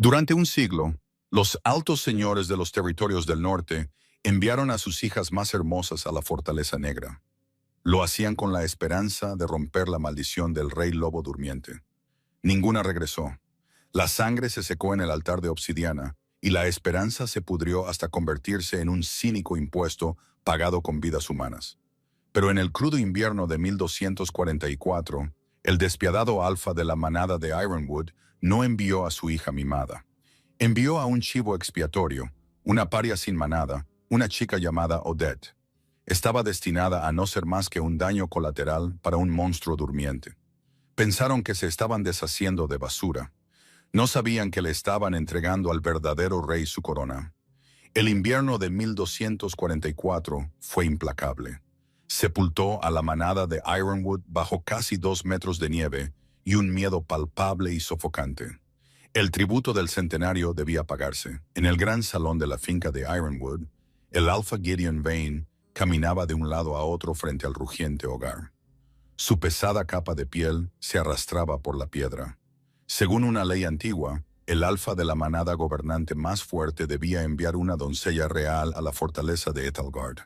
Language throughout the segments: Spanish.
Durante un siglo, los altos señores de los territorios del norte enviaron a sus hijas más hermosas a la Fortaleza Negra. Lo hacían con la esperanza de romper la maldición del rey lobo durmiente. Ninguna regresó. La sangre se secó en el altar de obsidiana y la esperanza se pudrió hasta convertirse en un cínico impuesto pagado con vidas humanas. Pero en el crudo invierno de 1244, el despiadado alfa de la manada de Ironwood no envió a su hija mimada. Envió a un chivo expiatorio, una paria sin manada, una chica llamada Odette. Estaba destinada a no ser más que un daño colateral para un monstruo durmiente. Pensaron que se estaban deshaciendo de basura. No sabían que le estaban entregando al verdadero rey su corona. El invierno de 1244 fue implacable. Sepultó a la manada de Ironwood bajo casi 2 metros de nieve y un miedo palpable y sofocante. El tributo del centenario debía pagarse. En el gran salón de la finca de Ironwood, el alfa Gideon Vane caminaba de un lado a otro frente al rugiente hogar. Su pesada capa de piel se arrastraba por la piedra. Según una ley antigua, el alfa de la manada gobernante más fuerte debía enviar una doncella real a la fortaleza de Ethelgard.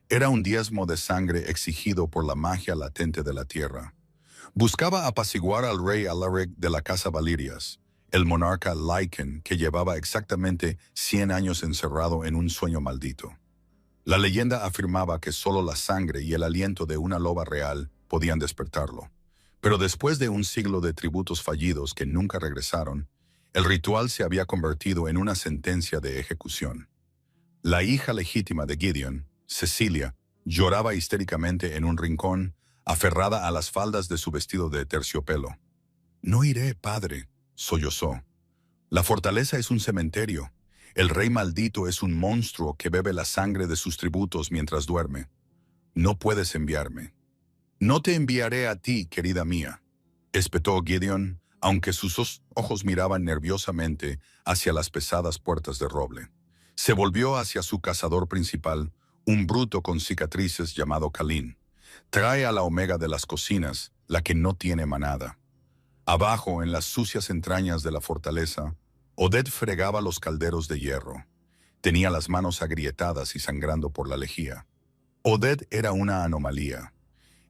Era un diezmo de sangre exigido por la magia latente de la tierra. Buscaba apaciguar al rey Alaric de la casa Valirias, el monarca Lycan que llevaba exactamente 100 años encerrado en un sueño maldito. La leyenda afirmaba que solo la sangre y el aliento de una loba real podían despertarlo. Pero después de un siglo de tributos fallidos que nunca regresaron, el ritual se había convertido en una sentencia de ejecución. La hija legítima de Gideon, Cecilia, lloraba histéricamente en un rincón, aferrada a las faldas de su vestido de terciopelo. «No iré, padre», sollozó. «La fortaleza es un cementerio. El rey maldito es un monstruo que bebe la sangre de sus tributos mientras duerme. No puedes enviarme». «No te enviaré a ti, querida mía», espetó Gideon, aunque sus ojos miraban nerviosamente hacia las pesadas puertas de roble. Se volvió hacia su cazador principal, un bruto con cicatrices llamado Kalin. «Trae a la omega de las cocinas, la que no tiene manada». Abajo, en las sucias entrañas de la fortaleza, Odette fregaba los calderos de hierro. Tenía las manos agrietadas y sangrando por la lejía. Odette era una anomalía.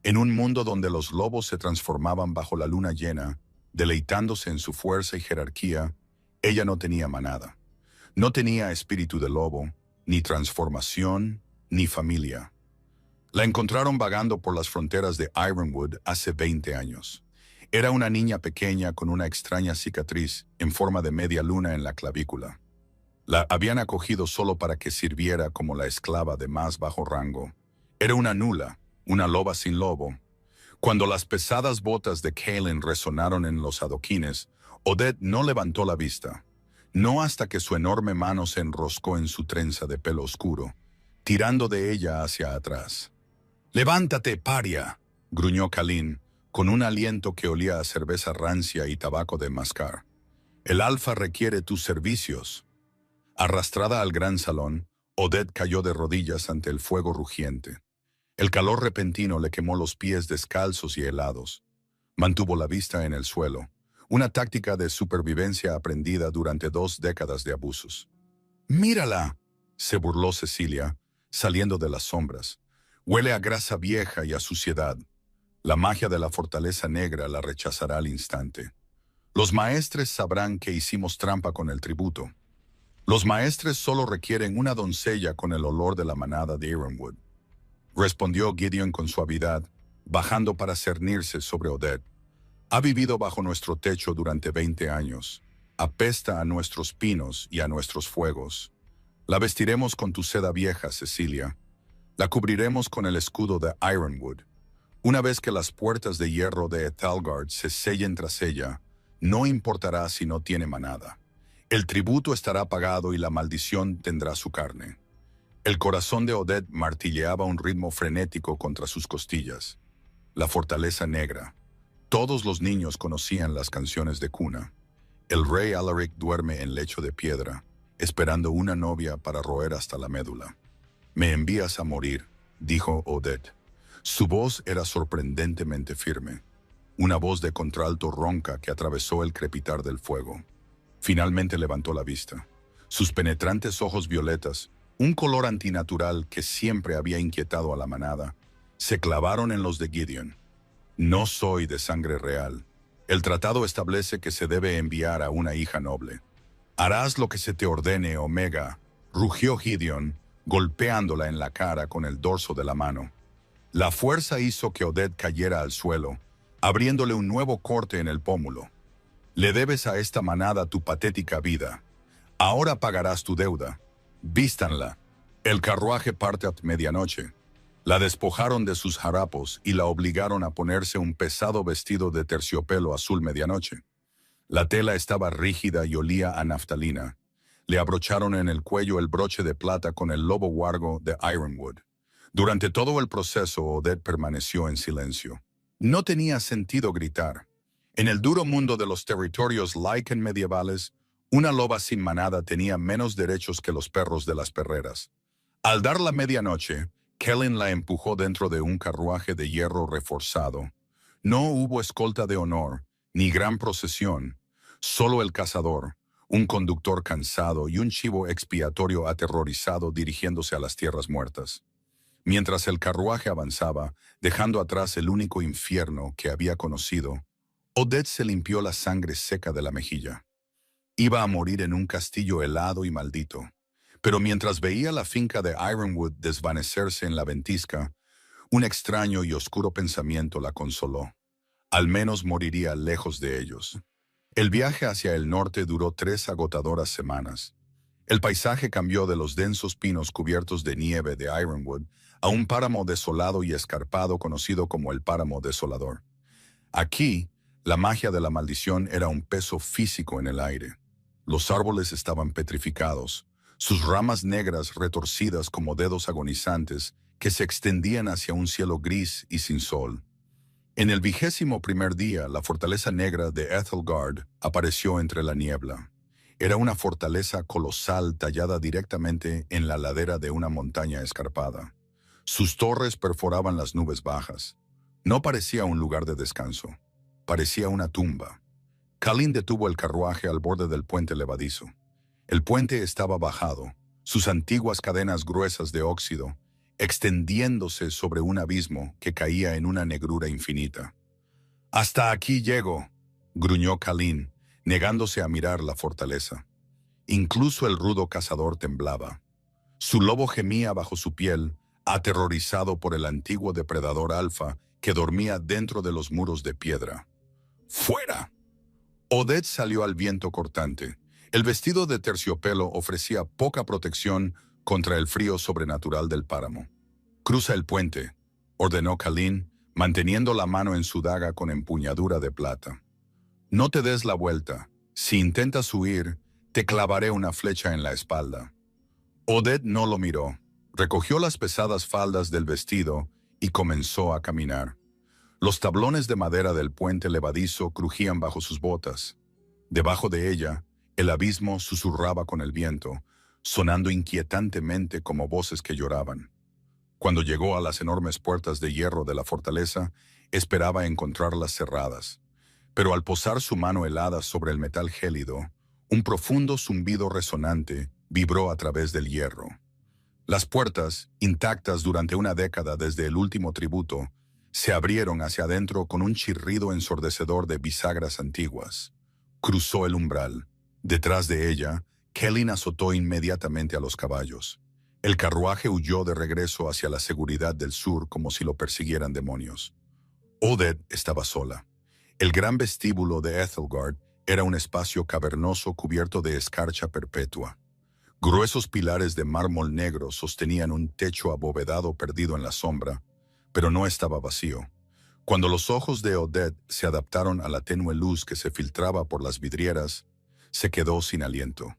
En un mundo donde los lobos se transformaban bajo la luna llena, deleitándose en su fuerza y jerarquía, ella no tenía manada. No tenía espíritu de lobo, ni transformación, ni familia. La encontraron vagando por las fronteras de Ironwood hace 20 años. Era una niña pequeña con una extraña cicatriz en forma de media luna en la clavícula. La habían acogido solo para que sirviera como la esclava de más bajo rango. Era una nula, una loba sin lobo. Cuando las pesadas botas de Kaelin resonaron en los adoquines, Odette no levantó la vista. No hasta que su enorme mano se enroscó en su trenza de pelo oscuro, tirando de ella hacia atrás. «¡Levántate, paria!», gruñó Kalin, con un aliento que olía a cerveza rancia y tabaco de mascar. «El alfa requiere tus servicios». Arrastrada al gran salón, Odette cayó de rodillas ante el fuego rugiente. El calor repentino le quemó los pies descalzos y helados. Mantuvo la vista en el suelo, una táctica de supervivencia aprendida durante 2 décadas de abusos. «¡Mírala!», se burló Cecilia, saliendo de las sombras. «Huele a grasa vieja y a suciedad. La magia de la fortaleza negra la rechazará al instante. Los maestres sabrán que hicimos trampa con el tributo. Los maestres solo requieren una doncella con el olor de la manada de Ironwood», respondió Gideon con suavidad, bajando para cernirse sobre Odette. «Ha vivido bajo nuestro techo durante 20 años. Apesta a nuestros pinos y a nuestros fuegos. La vestiremos con tu seda vieja, Cecilia. La cubriremos con el escudo de Ironwood. Una vez que las puertas de hierro de Ethelgard se sellen tras ella, no importará si no tiene manada. El tributo estará pagado y la maldición tendrá su carne». El corazón de Odette martilleaba un ritmo frenético contra sus costillas. La fortaleza negra. Todos los niños conocían las canciones de cuna. El rey Alaric duerme en lecho de piedra, esperando una novia para roer hasta la médula. «Me envías a morir», dijo Odette. Su voz era sorprendentemente firme, una voz de contralto ronca que atravesó el crepitar del fuego. Finalmente levantó la vista. Sus penetrantes ojos violetas, un color antinatural que siempre había inquietado a la manada, se clavaron en los de Gideon. No soy de sangre real. El tratado establece que se debe enviar a una hija noble. Harás lo que se te ordene, Omega, rugió Gideon, golpeándola en la cara con el dorso de la mano. La fuerza hizo que Odette cayera al suelo, abriéndole un nuevo corte en el pómulo. Le debes a esta manada tu patética vida. Ahora pagarás tu deuda. Vístanla. El carruaje parte a medianoche. La despojaron de sus harapos y la obligaron a ponerse un pesado vestido de terciopelo azul medianoche. La tela estaba rígida y olía a naftalina. Le abrocharon en el cuello el broche de plata con el lobo huargo de Ironwood. Durante todo el proceso, Odette permaneció en silencio. No tenía sentido gritar. En el duro mundo de los territorios Lycan medievales, una loba sin manada tenía menos derechos que los perros de las perreras. Al dar la medianoche, Kellen la empujó dentro de un carruaje de hierro reforzado. No hubo escolta de honor, ni gran procesión, solo el cazador, un conductor cansado y un chivo expiatorio aterrorizado dirigiéndose a las tierras muertas. Mientras el carruaje avanzaba, dejando atrás el único infierno que había conocido, Odette se limpió la sangre seca de la mejilla. Iba a morir en un castillo helado y maldito. Pero mientras veía la finca de Ironwood desvanecerse en la ventisca, un extraño y oscuro pensamiento la consoló. Al menos moriría lejos de ellos. El viaje hacia el norte duró 3 agotadoras semanas. El paisaje cambió de los densos pinos cubiertos de nieve de Ironwood a un páramo desolado y escarpado conocido como el Páramo Desolador. Aquí, la magia de la maldición era un peso físico en el aire. Los árboles estaban petrificados, sus ramas negras retorcidas como dedos agonizantes que se extendían hacia un cielo gris y sin sol. En el 21º día, la fortaleza negra de Ethelgard apareció entre la niebla. Era una fortaleza colosal tallada directamente en la ladera de una montaña escarpada. Sus torres perforaban las nubes bajas. No parecía un lugar de descanso. Parecía una tumba. Kellen detuvo el carruaje al borde del puente levadizo. El puente estaba bajado, sus antiguas cadenas gruesas de óxido, extendiéndose sobre un abismo que caía en una negrura infinita. «Hasta aquí llego», gruñó Kellen, negándose a mirar la fortaleza. Incluso el rudo cazador temblaba. Su lobo gemía bajo su piel, aterrorizado por el antiguo depredador alfa que dormía dentro de los muros de piedra. «¡Fuera!». Odette salió al viento cortante. El vestido de terciopelo ofrecía poca protección contra el frío sobrenatural del páramo. «Cruza el puente», ordenó Kellen, manteniendo la mano en su daga con empuñadura de plata. «No te des la vuelta. Si intentas huir, te clavaré una flecha en la espalda». Odette no lo miró. Recogió las pesadas faldas del vestido y comenzó a caminar. Los tablones de madera del puente levadizo crujían bajo sus botas. Debajo de ella, el abismo susurraba con el viento, sonando inquietantemente como voces que lloraban. Cuando llegó a las enormes puertas de hierro de la fortaleza, esperaba encontrarlas cerradas. Pero al posar su mano helada sobre el metal gélido, un profundo zumbido resonante vibró a través del hierro. Las puertas, intactas durante una década desde el último tributo, se abrieron hacia adentro con un chirrido ensordecedor de bisagras antiguas. Cruzó el umbral. Detrás de ella, Kellen azotó inmediatamente a los caballos. El carruaje huyó de regreso hacia la seguridad del sur como si lo persiguieran demonios. Odette estaba sola. El gran vestíbulo de Ethelgard era un espacio cavernoso cubierto de escarcha perpetua. Gruesos pilares de mármol negro sostenían un techo abovedado perdido en la sombra, pero no estaba vacío. Cuando los ojos de Odette se adaptaron a la tenue luz que se filtraba por las vidrieras, se quedó sin aliento.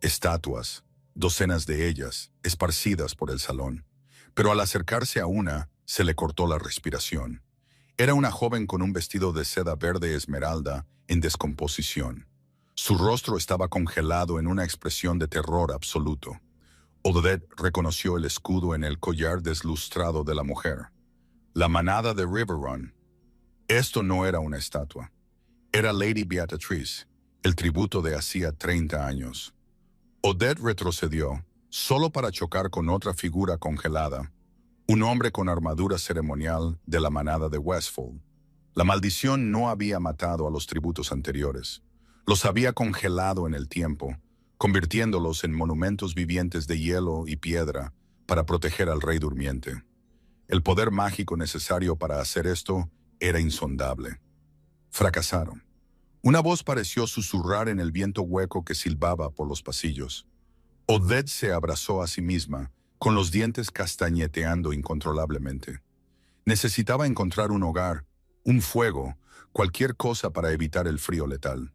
Estatuas, docenas de ellas, esparcidas por el salón. Pero al acercarse a una, se le cortó la respiración. Era una joven con un vestido de seda verde esmeralda en descomposición. Su rostro estaba congelado en una expresión de terror absoluto. Odette reconoció el escudo en el collar deslustrado de la mujer. La manada de Riverrun. Esto no era una estatua. Era Lady Beatrice, el tributo de hacía 30 años. Oded retrocedió, solo para chocar con otra figura congelada, un hombre con armadura ceremonial de la manada de Westfold. La maldición no había matado a los tributos anteriores. Los había congelado en el tiempo, convirtiéndolos en monumentos vivientes de hielo y piedra para proteger al rey durmiente. El poder mágico necesario para hacer esto era insondable. Fracasaron. Una voz pareció susurrar en el viento hueco que silbaba por los pasillos. Oded se abrazó a sí misma, con los dientes castañeteando incontrolablemente. Necesitaba encontrar un hogar, un fuego, cualquier cosa para evitar el frío letal.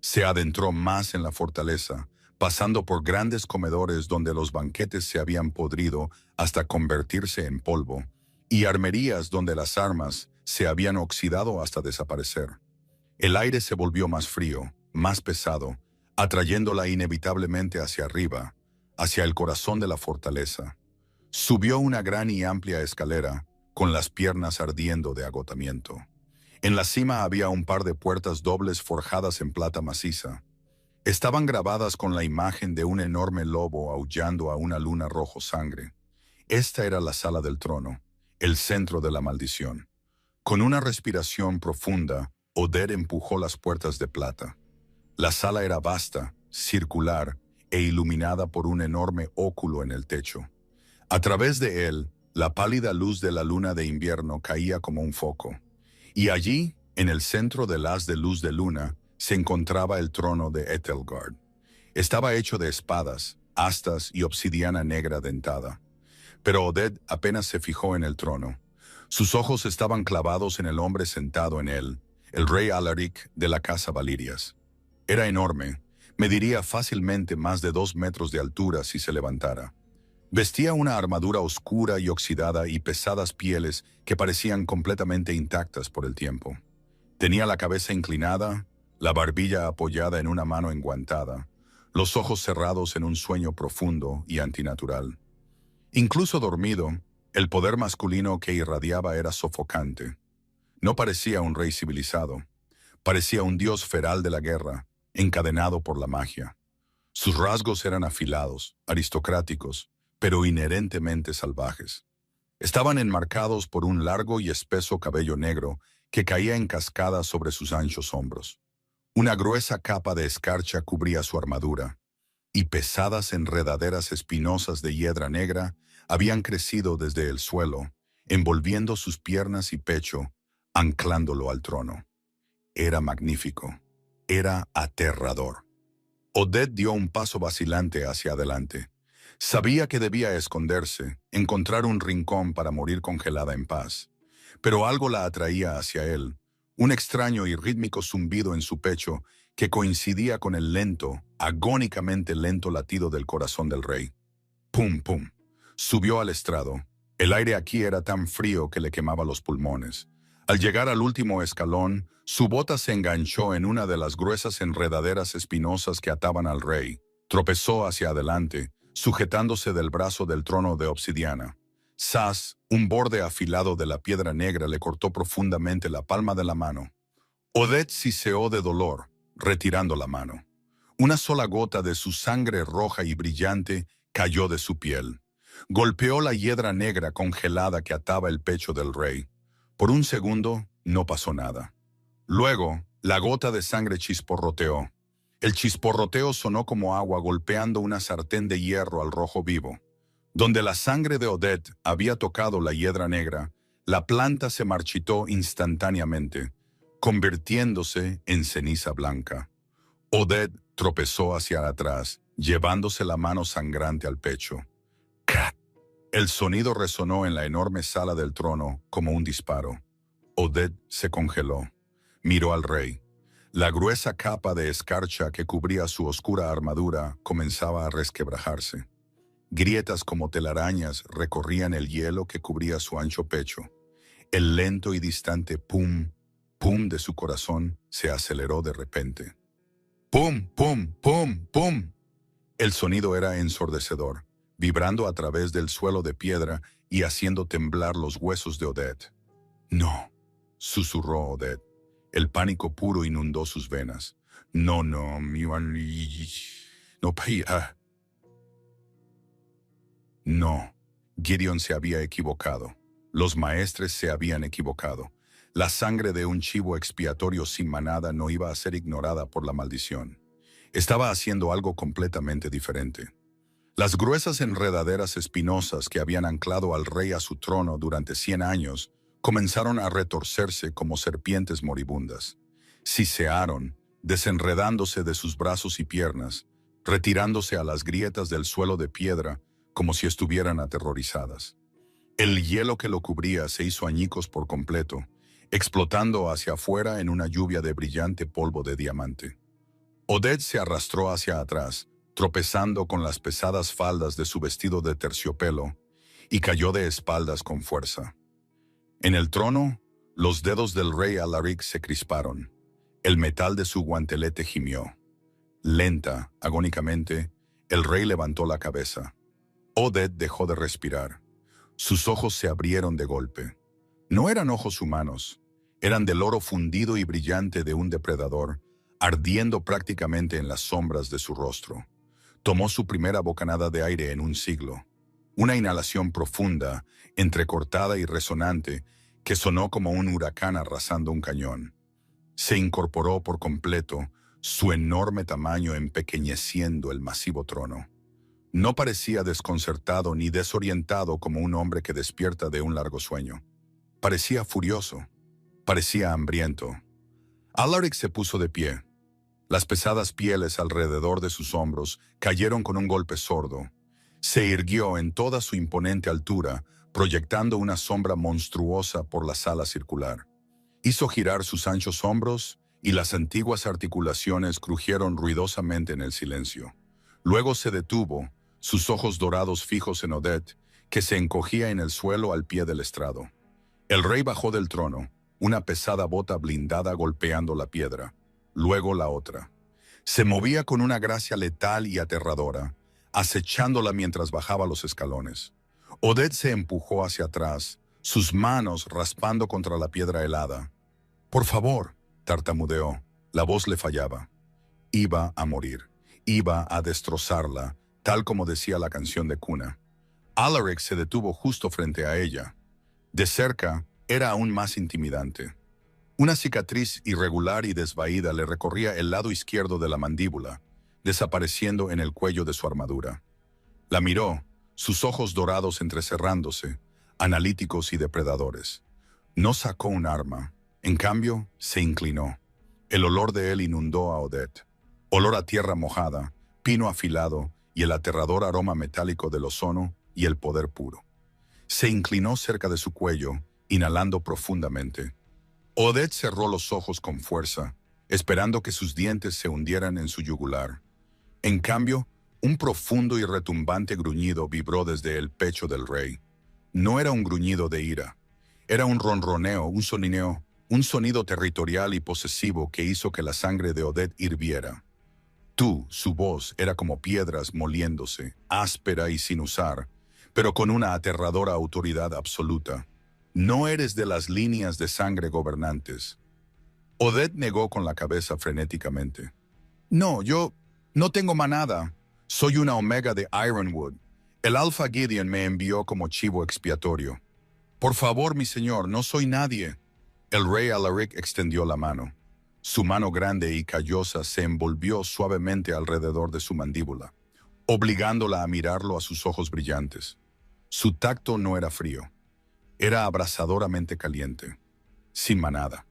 Se adentró más en la fortaleza, pasando por grandes comedores donde los banquetes se habían podrido hasta convertirse en polvo, y armerías donde las armas se habían oxidado hasta desaparecer. El aire se volvió más frío, más pesado, atrayéndola inevitablemente hacia arriba, hacia el corazón de la fortaleza. Subió una gran y amplia escalera, con las piernas ardiendo de agotamiento. En la cima había un par de puertas dobles forjadas en plata maciza. Estaban grabadas con la imagen de un enorme lobo aullando a una luna rojo sangre. Esta era la sala del trono, el centro de la maldición. Con una respiración profunda, Oded empujó las puertas de plata. La sala era vasta, circular e iluminada por un enorme óculo en el techo. A través de él, la pálida luz de la luna de invierno caía como un foco. Y allí, en el centro del haz de luz de luna, se encontraba el trono de Etelgard. Estaba hecho de espadas, astas y obsidiana negra dentada. Pero Oded apenas se fijó en el trono. Sus ojos estaban clavados en el hombre sentado en él, el rey Alaric de la casa Valirias. Era enorme, mediría fácilmente más de 2 metros de altura si se levantara. Vestía una armadura oscura y oxidada y pesadas pieles que parecían completamente intactas por el tiempo. Tenía la cabeza inclinada, la barbilla apoyada en una mano enguantada, los ojos cerrados en un sueño profundo y antinatural. Incluso dormido, el poder masculino que irradiaba era sofocante. No parecía un rey civilizado. Parecía un dios feral de la guerra, encadenado por la magia. Sus rasgos eran afilados, aristocráticos, pero inherentemente salvajes. Estaban enmarcados por un largo y espeso cabello negro que caía en cascada sobre sus anchos hombros. Una gruesa capa de escarcha cubría su armadura, y pesadas enredaderas espinosas de hiedra negra habían crecido desde el suelo, envolviendo sus piernas y pecho, anclándolo al trono. Era magnífico. Era aterrador. Oded dio un paso vacilante hacia adelante. Sabía que debía esconderse, encontrar un rincón para morir congelada en paz. Pero algo la atraía hacia él, un extraño y rítmico zumbido en su pecho que coincidía con el lento, agónicamente lento latido del corazón del rey. Pum, pum. Subió al estrado. El aire aquí era tan frío que le quemaba los pulmones. Al llegar al último escalón, su bota se enganchó en una de las gruesas enredaderas espinosas que ataban al rey. Tropezó hacia adelante, sujetándose del brazo del trono de obsidiana. ¡Zas! Un borde afilado de la piedra negra le cortó profundamente la palma de la mano. Oded siseó de dolor, retirando la mano. Una sola gota de su sangre roja y brillante cayó de su piel. Golpeó la hiedra negra congelada que ataba el pecho del rey. Por un segundo, no pasó nada. Luego, la gota de sangre chisporroteó. El chisporroteo sonó como agua golpeando una sartén de hierro al rojo vivo. Donde la sangre de Oded había tocado la hiedra negra, la planta se marchitó instantáneamente, convirtiéndose en ceniza blanca. Oded tropezó hacia atrás, llevándose la mano sangrante al pecho. ¡Crac! El sonido resonó en la enorme sala del trono como un disparo. Oded se congeló. Miró al rey. La gruesa capa de escarcha que cubría su oscura armadura comenzaba a resquebrajarse. Grietas como telarañas recorrían el hielo que cubría su ancho pecho. El lento y distante pum, pum de su corazón se aceleró de repente. ¡Pum, pum, pum, pum! El sonido era ensordecedor, vibrando a través del suelo de piedra y haciendo temblar los huesos de Oded. «No», susurró Oded. El pánico puro inundó sus venas. No, no, no, no. Gideon se había equivocado. Los maestres se habían equivocado. La sangre de un chivo expiatorio sin manada no iba a ser ignorada por la maldición. Estaba haciendo algo completamente diferente. Las gruesas enredaderas espinosas que habían anclado al rey a su trono durante 100 años comenzaron a retorcerse como serpientes moribundas. Sisearon, desenredándose de sus brazos y piernas, retirándose a las grietas del suelo de piedra como si estuvieran aterrorizadas. El hielo que lo cubría se hizo añicos por completo, explotando hacia afuera en una lluvia de brillante polvo de diamante. Odette se arrastró hacia atrás, tropezando con las pesadas faldas de su vestido de terciopelo, y cayó de espaldas con fuerza. En el trono, los dedos del rey Alaric se crisparon. El metal de su guantelete gimió. Lenta, agónicamente, el rey levantó la cabeza. Odette dejó de respirar. Sus ojos se abrieron de golpe. No eran ojos humanos, eran del oro fundido y brillante de un depredador, ardiendo prácticamente en las sombras de su rostro. Tomó su primera bocanada de aire en un siglo. Una inhalación profunda, entrecortada y resonante, que sonó como un huracán arrasando un cañón. Se incorporó por completo, su enorme tamaño empequeñeciendo el masivo trono. No parecía desconcertado ni desorientado como un hombre que despierta de un largo sueño. Parecía furioso. Parecía hambriento. Alaric se puso de pie. Las pesadas pieles alrededor de sus hombros cayeron con un golpe sordo. Se irguió en toda su imponente altura, proyectando una sombra monstruosa por la sala circular. Hizo girar sus anchos hombros y las antiguas articulaciones crujieron ruidosamente en el silencio. Luego se detuvo, sus ojos dorados fijos en Odette, que se encogía en el suelo al pie del estrado. El rey bajó del trono, una pesada bota blindada golpeando la piedra, luego la otra. Se movía con una gracia letal y aterradora, acechándola mientras bajaba los escalones. Odette se empujó hacia atrás, sus manos raspando contra la piedra helada. «Por favor», tartamudeó, la voz le fallaba. Iba a morir, iba a destrozarla, tal como decía la canción de cuna. Alaric se detuvo justo frente a ella. De cerca, era aún más intimidante. Una cicatriz irregular y desvaída le recorría el lado izquierdo de la mandíbula, desapareciendo en el cuello de su armadura. La miró, sus ojos dorados entrecerrándose, analíticos y depredadores. No sacó un arma, en cambio, se inclinó. El olor de él inundó a Odette. Olor a tierra mojada, pino afilado y el aterrador aroma metálico del ozono y el poder puro. Se inclinó cerca de su cuello, inhalando profundamente. Odette cerró los ojos con fuerza, esperando que sus dientes se hundieran en su yugular. En cambio, un profundo y retumbante gruñido vibró desde el pecho del rey. No era un gruñido de ira. Era un ronroneo, un sonineo, un sonido territorial y posesivo que hizo que la sangre de Odette hirviera. Su voz era como piedras moliéndose, áspera y sin usar, pero con una aterradora autoridad absoluta. No eres de las líneas de sangre gobernantes. Odette negó con la cabeza frenéticamente. No, yo no tengo manada. Soy una omega de Ironwood. El Alpha Gideon me envió como chivo expiatorio. Por favor, mi señor, no soy nadie. El rey Alaric extendió la mano. Su mano grande y callosa se envolvió suavemente alrededor de su mandíbula, obligándola a mirarlo a sus ojos brillantes. Su tacto no era frío, era abrasadoramente caliente, sin manada.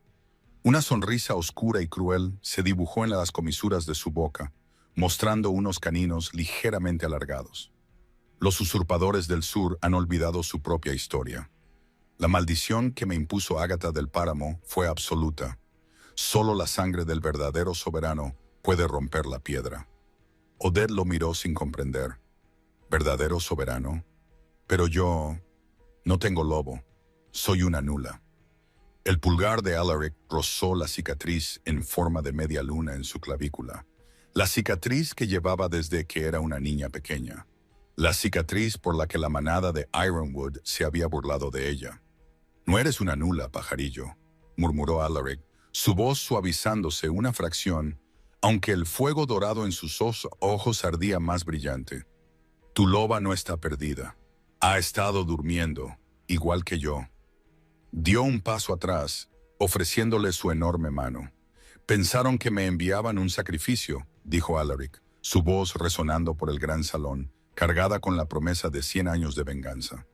Una sonrisa oscura y cruel se dibujó en las comisuras de su boca, mostrando unos caninos ligeramente alargados. Los usurpadores del sur han olvidado su propia historia. La maldición que me impuso Ágata del Páramo fue absoluta. Solo la sangre del verdadero soberano puede romper la piedra. Odette lo miró sin comprender. ¿Verdadero soberano? Pero yo no tengo lobo. Soy una nula. El pulgar de Alaric rozó la cicatriz en forma de media luna en su clavícula. La cicatriz que llevaba desde que era una niña pequeña. La cicatriz por la que la manada de Ironwood se había burlado de ella. «No eres una nula, pajarillo», murmuró Alaric, su voz suavizándose una fracción aunque el fuego dorado en sus ojos ardía más brillante. Tu loba no está perdida. Ha estado durmiendo, igual que yo. Dio un paso atrás, ofreciéndole su enorme mano. Pensaron que me enviaban un sacrificio, dijo Alaric, su voz resonando por el gran salón, cargada con la promesa de 100 años de venganza.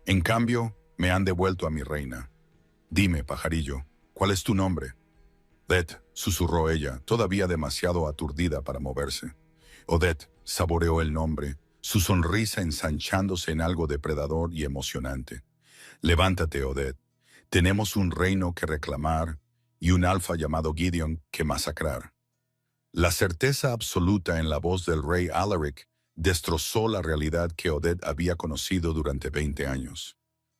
En cambio, me han devuelto a mi reina. Dime, pajarillo, ¿cuál es tu nombre? Odette, susurró ella, todavía demasiado aturdida para moverse. Odette saboreó el nombre, su sonrisa ensanchándose en algo depredador y emocionante. Levántate, Odette. Tenemos un reino que reclamar y un alfa llamado Gideon que masacrar. La certeza absoluta en la voz del rey Alaric destrozó la realidad que Odette había conocido durante 20 años.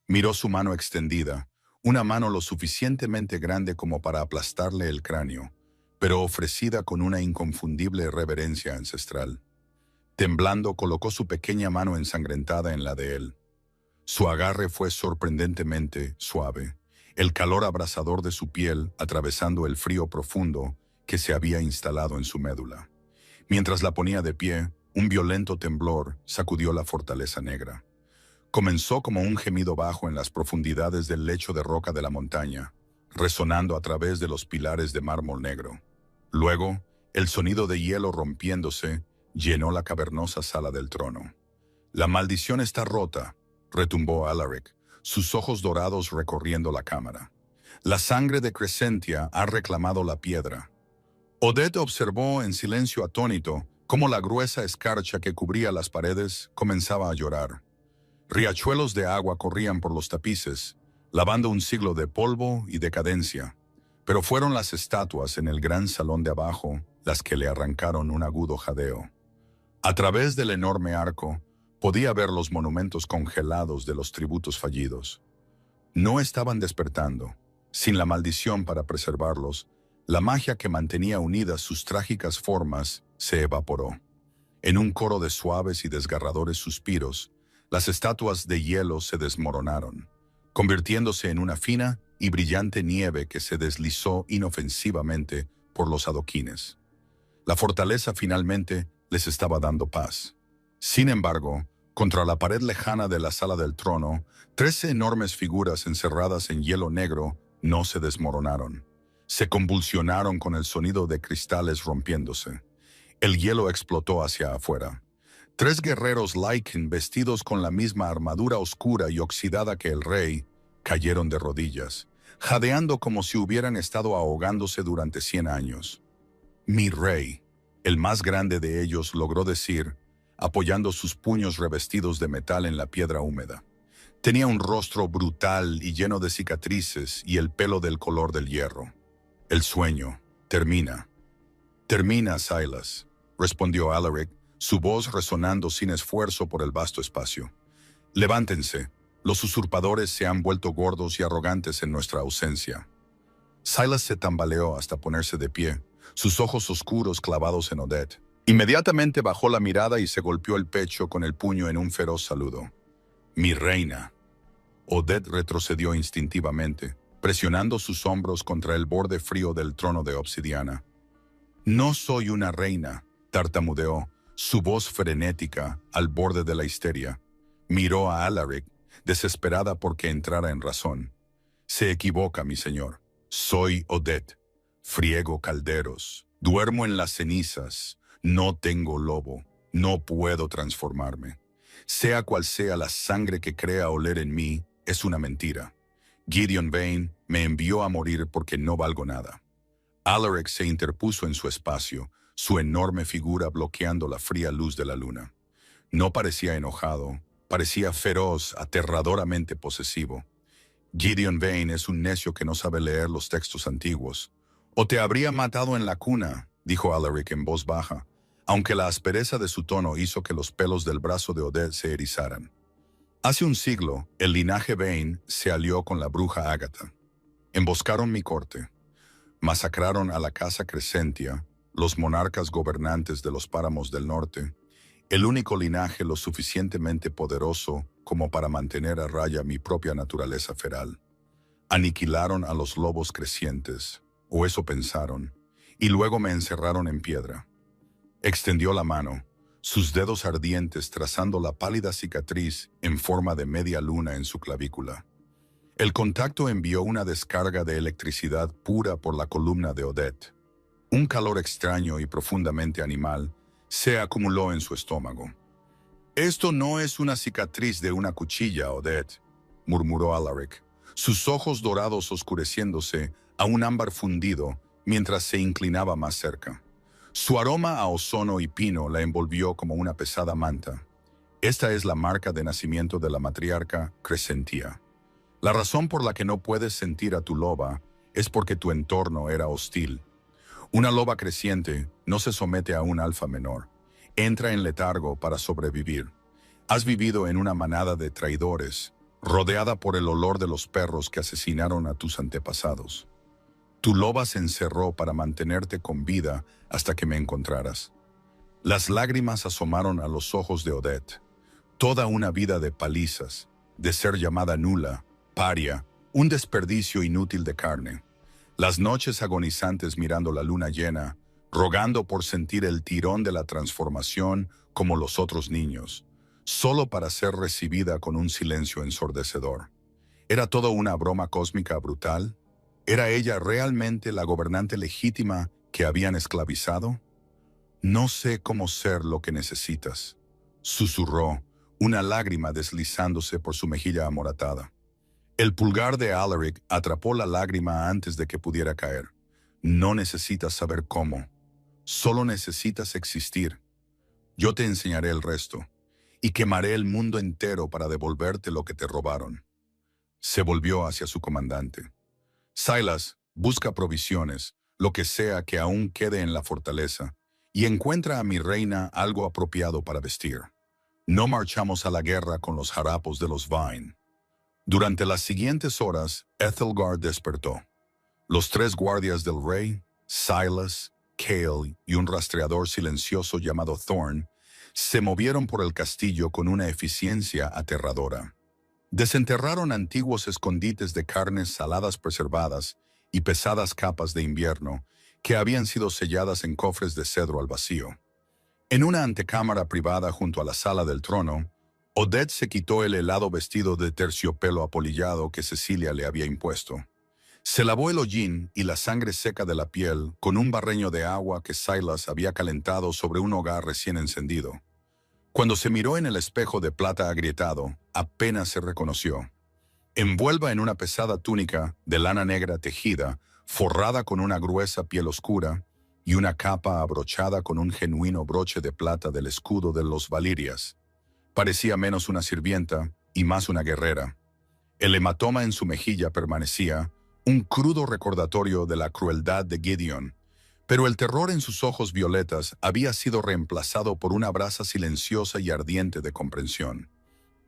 Miró su mano extendida, una mano lo suficientemente grande como para aplastarle el cráneo, pero ofrecida con una inconfundible reverencia ancestral. Temblando, colocó su pequeña mano ensangrentada en la de él. Su agarre fue sorprendentemente suave, el calor abrasador de su piel atravesando el frío profundo que se había instalado en su médula. Mientras la ponía de pie, un violento temblor sacudió la fortaleza negra. Comenzó como un gemido bajo en las profundidades del lecho de roca de la montaña, resonando a través de los pilares de mármol negro. Luego, el sonido de hielo rompiéndose llenó la cavernosa sala del trono. «La maldición está rota», retumbó Alaric, sus ojos dorados recorriendo la cámara. «La sangre de Crescentia ha reclamado la piedra». Odette observó en silencio atónito cómo la gruesa escarcha que cubría las paredes comenzaba a llorar. Riachuelos de agua corrían por los tapices, lavando un siglo de polvo y decadencia. Pero fueron las estatuas en el gran salón de abajo las que le arrancaron un agudo jadeo. A través del enorme arco, podía ver los monumentos congelados de los tributos fallidos. No estaban despertando. Sin la maldición para preservarlos, la magia que mantenía unidas sus trágicas formas se evaporó. En un coro de suaves y desgarradores suspiros, las estatuas de hielo se desmoronaron, convirtiéndose en una fina y brillante nieve que se deslizó inofensivamente por los adoquines. La fortaleza finalmente les estaba dando paz. Sin embargo, contra la pared lejana de la sala del trono, 13 enormes figuras encerradas en hielo negro no se desmoronaron. Se convulsionaron con el sonido de cristales rompiéndose. El hielo explotó hacia afuera. 3 guerreros Lycan vestidos con la misma armadura oscura y oxidada que el rey, cayeron de rodillas, jadeando como si hubieran estado ahogándose durante 100 años. «Mi rey», el más grande de ellos logró decir, apoyando sus puños revestidos de metal en la piedra húmeda. Tenía un rostro brutal y lleno de cicatrices y el pelo del color del hierro. «El sueño termina». «Termina, Silas», respondió Alaric, su voz resonando sin esfuerzo por el vasto espacio. «Levántense, los usurpadores se han vuelto gordos y arrogantes en nuestra ausencia». Silas se tambaleó hasta ponerse de pie, sus ojos oscuros clavados en Odette. Inmediatamente bajó la mirada y se golpeó el pecho con el puño en un feroz saludo. «Mi reina». Odette retrocedió instintivamente, presionando sus hombros contra el borde frío del trono de obsidiana. «No soy una reina», tartamudeó, su voz frenética al borde de la histeria. Miró a Alaric, desesperada porque entrara en razón. «Se equivoca, mi señor. Soy Odette. Friego calderos. Duermo en las cenizas. No tengo lobo. No puedo transformarme. Sea cual sea la sangre que crea oler en mí, es una mentira. Gideon Vane me envió a morir porque no valgo nada». Alaric se interpuso en su espacio, su enorme figura bloqueando la fría luz de la luna. No parecía enojado, parecía feroz, aterradoramente posesivo. «Gideon Vane es un necio que no sabe leer los textos antiguos. O te habría matado en la cuna», dijo Alaric en voz baja, aunque la aspereza de su tono hizo que los pelos del brazo de Odette se erizaran. «Hace un siglo, el linaje Vane se alió con la bruja Ágata. Emboscaron mi corte. Masacraron a la casa Crescentia, los monarcas gobernantes de los páramos del norte, el único linaje lo suficientemente poderoso como para mantener a raya mi propia naturaleza feral. Aniquilaron a los lobos crecientes, o eso pensaron, y luego me encerraron en piedra. Extendió la mano, sus dedos ardientes trazando la pálida cicatriz en forma de media luna en su clavícula. El contacto envió una descarga de electricidad pura por la columna de Odette. Un calor extraño y profundamente animal se acumuló en su estómago. «Esto no es una cicatriz de una cuchilla, Odette», murmuró Alaric, sus ojos dorados oscureciéndose a un ámbar fundido mientras se inclinaba más cerca. Su aroma a ozono y pino la envolvió como una pesada manta. Esta es la marca de nacimiento de la matriarca Crescentia. La razón por la que no puedes sentir a tu loba es porque tu entorno era hostil. Una loba creciente no se somete a un alfa menor. Entra en letargo para sobrevivir. Has vivido en una manada de traidores, rodeada por el olor de los perros que asesinaron a tus antepasados. Tu loba se encerró para mantenerte con vida hasta que me encontraras. Las lágrimas asomaron a los ojos de Odette. Toda una vida de palizas, de ser llamada nula, paria, un desperdicio inútil de carne. Las noches agonizantes mirando la luna llena, rogando por sentir el tirón de la transformación como los otros niños, solo para ser recibida con un silencio ensordecedor. ¿Era todo una broma cósmica brutal? ¿Era ella realmente la gobernante legítima que habían esclavizado? «No sé cómo ser lo que necesitas», susurró, una lágrima deslizándose por su mejilla amoratada. El pulgar de Alaric atrapó la lágrima antes de que pudiera caer. «No necesitas saber cómo. Solo necesitas existir. Yo te enseñaré el resto, y quemaré el mundo entero para devolverte lo que te robaron». Se volvió hacia su comandante. «Silas, busca provisiones, lo que sea que aún quede en la fortaleza, y encuentra a mi reina algo apropiado para vestir. No marchamos a la guerra con los harapos de los Vine». Durante las siguientes horas, Ethelgard despertó. Los 3 guardias del rey, Silas, Cale y un rastreador silencioso llamado Thorn, se movieron por el castillo con una eficiencia aterradora. Desenterraron antiguos escondites de carnes saladas preservadas y pesadas capas de invierno que habían sido selladas en cofres de cedro al vacío. En una antecámara privada junto a la sala del trono, Odette se quitó el helado vestido de terciopelo apolillado que Cecilia le había impuesto. Se lavó el hollín y la sangre seca de la piel con un barreño de agua que Silas había calentado sobre un hogar recién encendido. Cuando se miró en el espejo de plata agrietado, apenas se reconoció. Envuelva en una pesada túnica de lana negra tejida, forrada con una gruesa piel oscura, y una capa abrochada con un genuino broche de plata del escudo de los Valirias. Parecía menos una sirvienta y más una guerrera. El hematoma en su mejilla permanecía, un crudo recordatorio de la crueldad de Gideon, pero el terror en sus ojos violetas había sido reemplazado por una brasa silenciosa y ardiente de comprensión.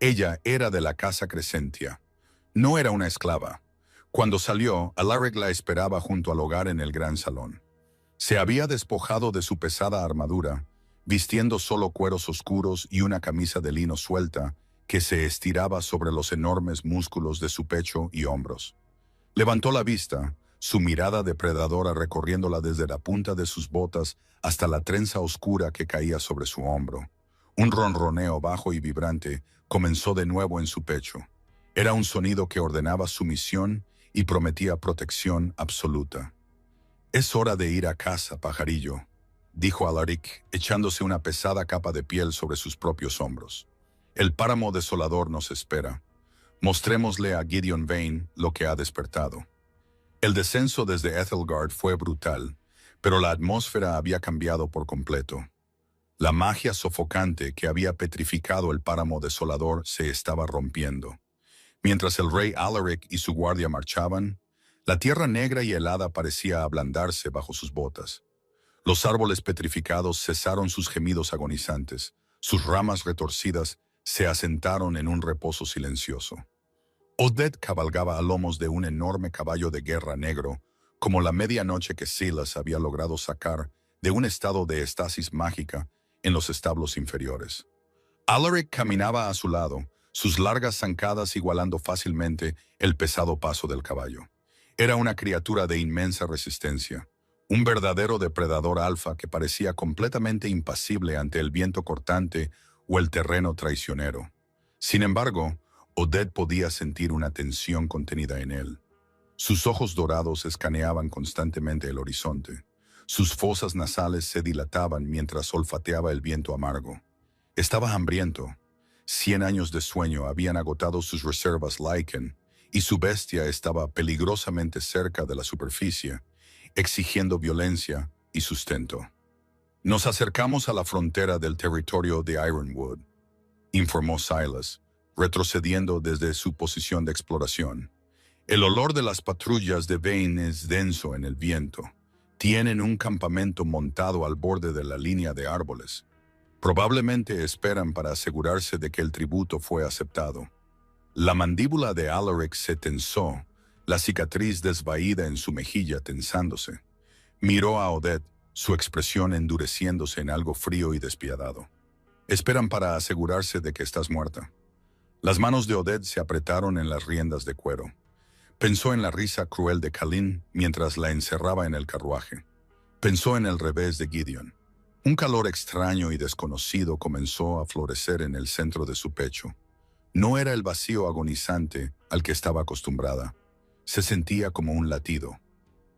Ella era de la casa Crescentia. No era una esclava. Cuando salió, Alaric la esperaba junto al hogar en el gran salón. Se había despojado de su pesada armadura, vistiendo solo cueros oscuros y una camisa de lino suelta que se estiraba sobre los enormes músculos de su pecho y hombros. Levantó la vista, su mirada depredadora recorriéndola desde la punta de sus botas hasta la trenza oscura que caía sobre su hombro. Un ronroneo bajo y vibrante comenzó de nuevo en su pecho. Era un sonido que ordenaba sumisión y prometía protección absoluta. «Es hora de ir a casa, pajarillo», dijo Alaric, echándose una pesada capa de piel sobre sus propios hombros. «El páramo desolador nos espera. Mostrémosle a Gideon Vane lo que ha despertado». El descenso desde Ethelgard fue brutal, pero la atmósfera había cambiado por completo. La magia sofocante que había petrificado el páramo desolador se estaba rompiendo. Mientras el rey Alaric y su guardia marchaban, la tierra negra y helada parecía ablandarse bajo sus botas. Los árboles petrificados cesaron sus gemidos agonizantes, sus ramas retorcidas se asentaron en un reposo silencioso. Odette cabalgaba a lomos de un enorme caballo de guerra negro, como la medianoche que Silas había logrado sacar de un estado de estasis mágica en los establos inferiores. Alaric caminaba a su lado, sus largas zancadas igualando fácilmente el pesado paso del caballo. Era una criatura de inmensa resistencia, Un verdadero depredador alfa que parecía completamente impasible ante el viento cortante o el terreno traicionero. Sin embargo, Odette podía sentir una tensión contenida en él. Sus ojos dorados escaneaban constantemente el horizonte. Sus fosas nasales se dilataban mientras olfateaba el viento amargo. Estaba hambriento. 100 años de sueño habían agotado sus reservas Lycan, y su bestia estaba peligrosamente cerca de la superficie, exigiendo violencia y sustento. Nos acercamos a la frontera del territorio de Ironwood, informó Silas, retrocediendo desde su posición de exploración. El olor de las patrullas de Vane es denso en el viento. Tienen un campamento montado al borde de la línea de árboles. Probablemente esperan para asegurarse de que el tributo fue aceptado. La mandíbula de Alaric se tensó, la cicatriz desvaída en su mejilla tensándose. Miró a Odette, su expresión endureciéndose en algo frío y despiadado. Esperan para asegurarse de que estás muerta. Las manos de Odette se apretaron en las riendas de cuero. Pensó en la risa cruel de Kalin mientras la encerraba en el carruaje. Pensó en el revés de Gideon. Un calor extraño y desconocido comenzó a florecer en el centro de su pecho. No era el vacío agonizante al que estaba acostumbrada. Se sentía como un latido.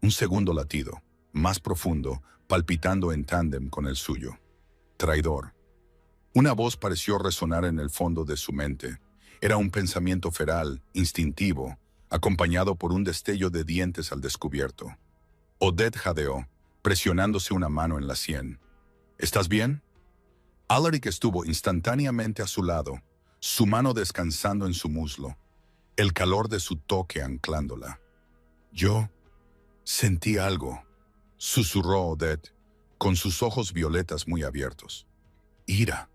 Un segundo latido, más profundo, palpitando en tándem con el suyo. Traidor. Una voz pareció resonar en el fondo de su mente. Era un pensamiento feral, instintivo, acompañado por un destello de dientes al descubierto. Odette jadeó, presionándose una mano en la sien. ¿Estás bien? Alaric estuvo instantáneamente a su lado, su mano descansando en su muslo, el calor de su toque anclándola. Yo sentí algo, susurró Odette, con sus ojos violetas muy abiertos. Ira,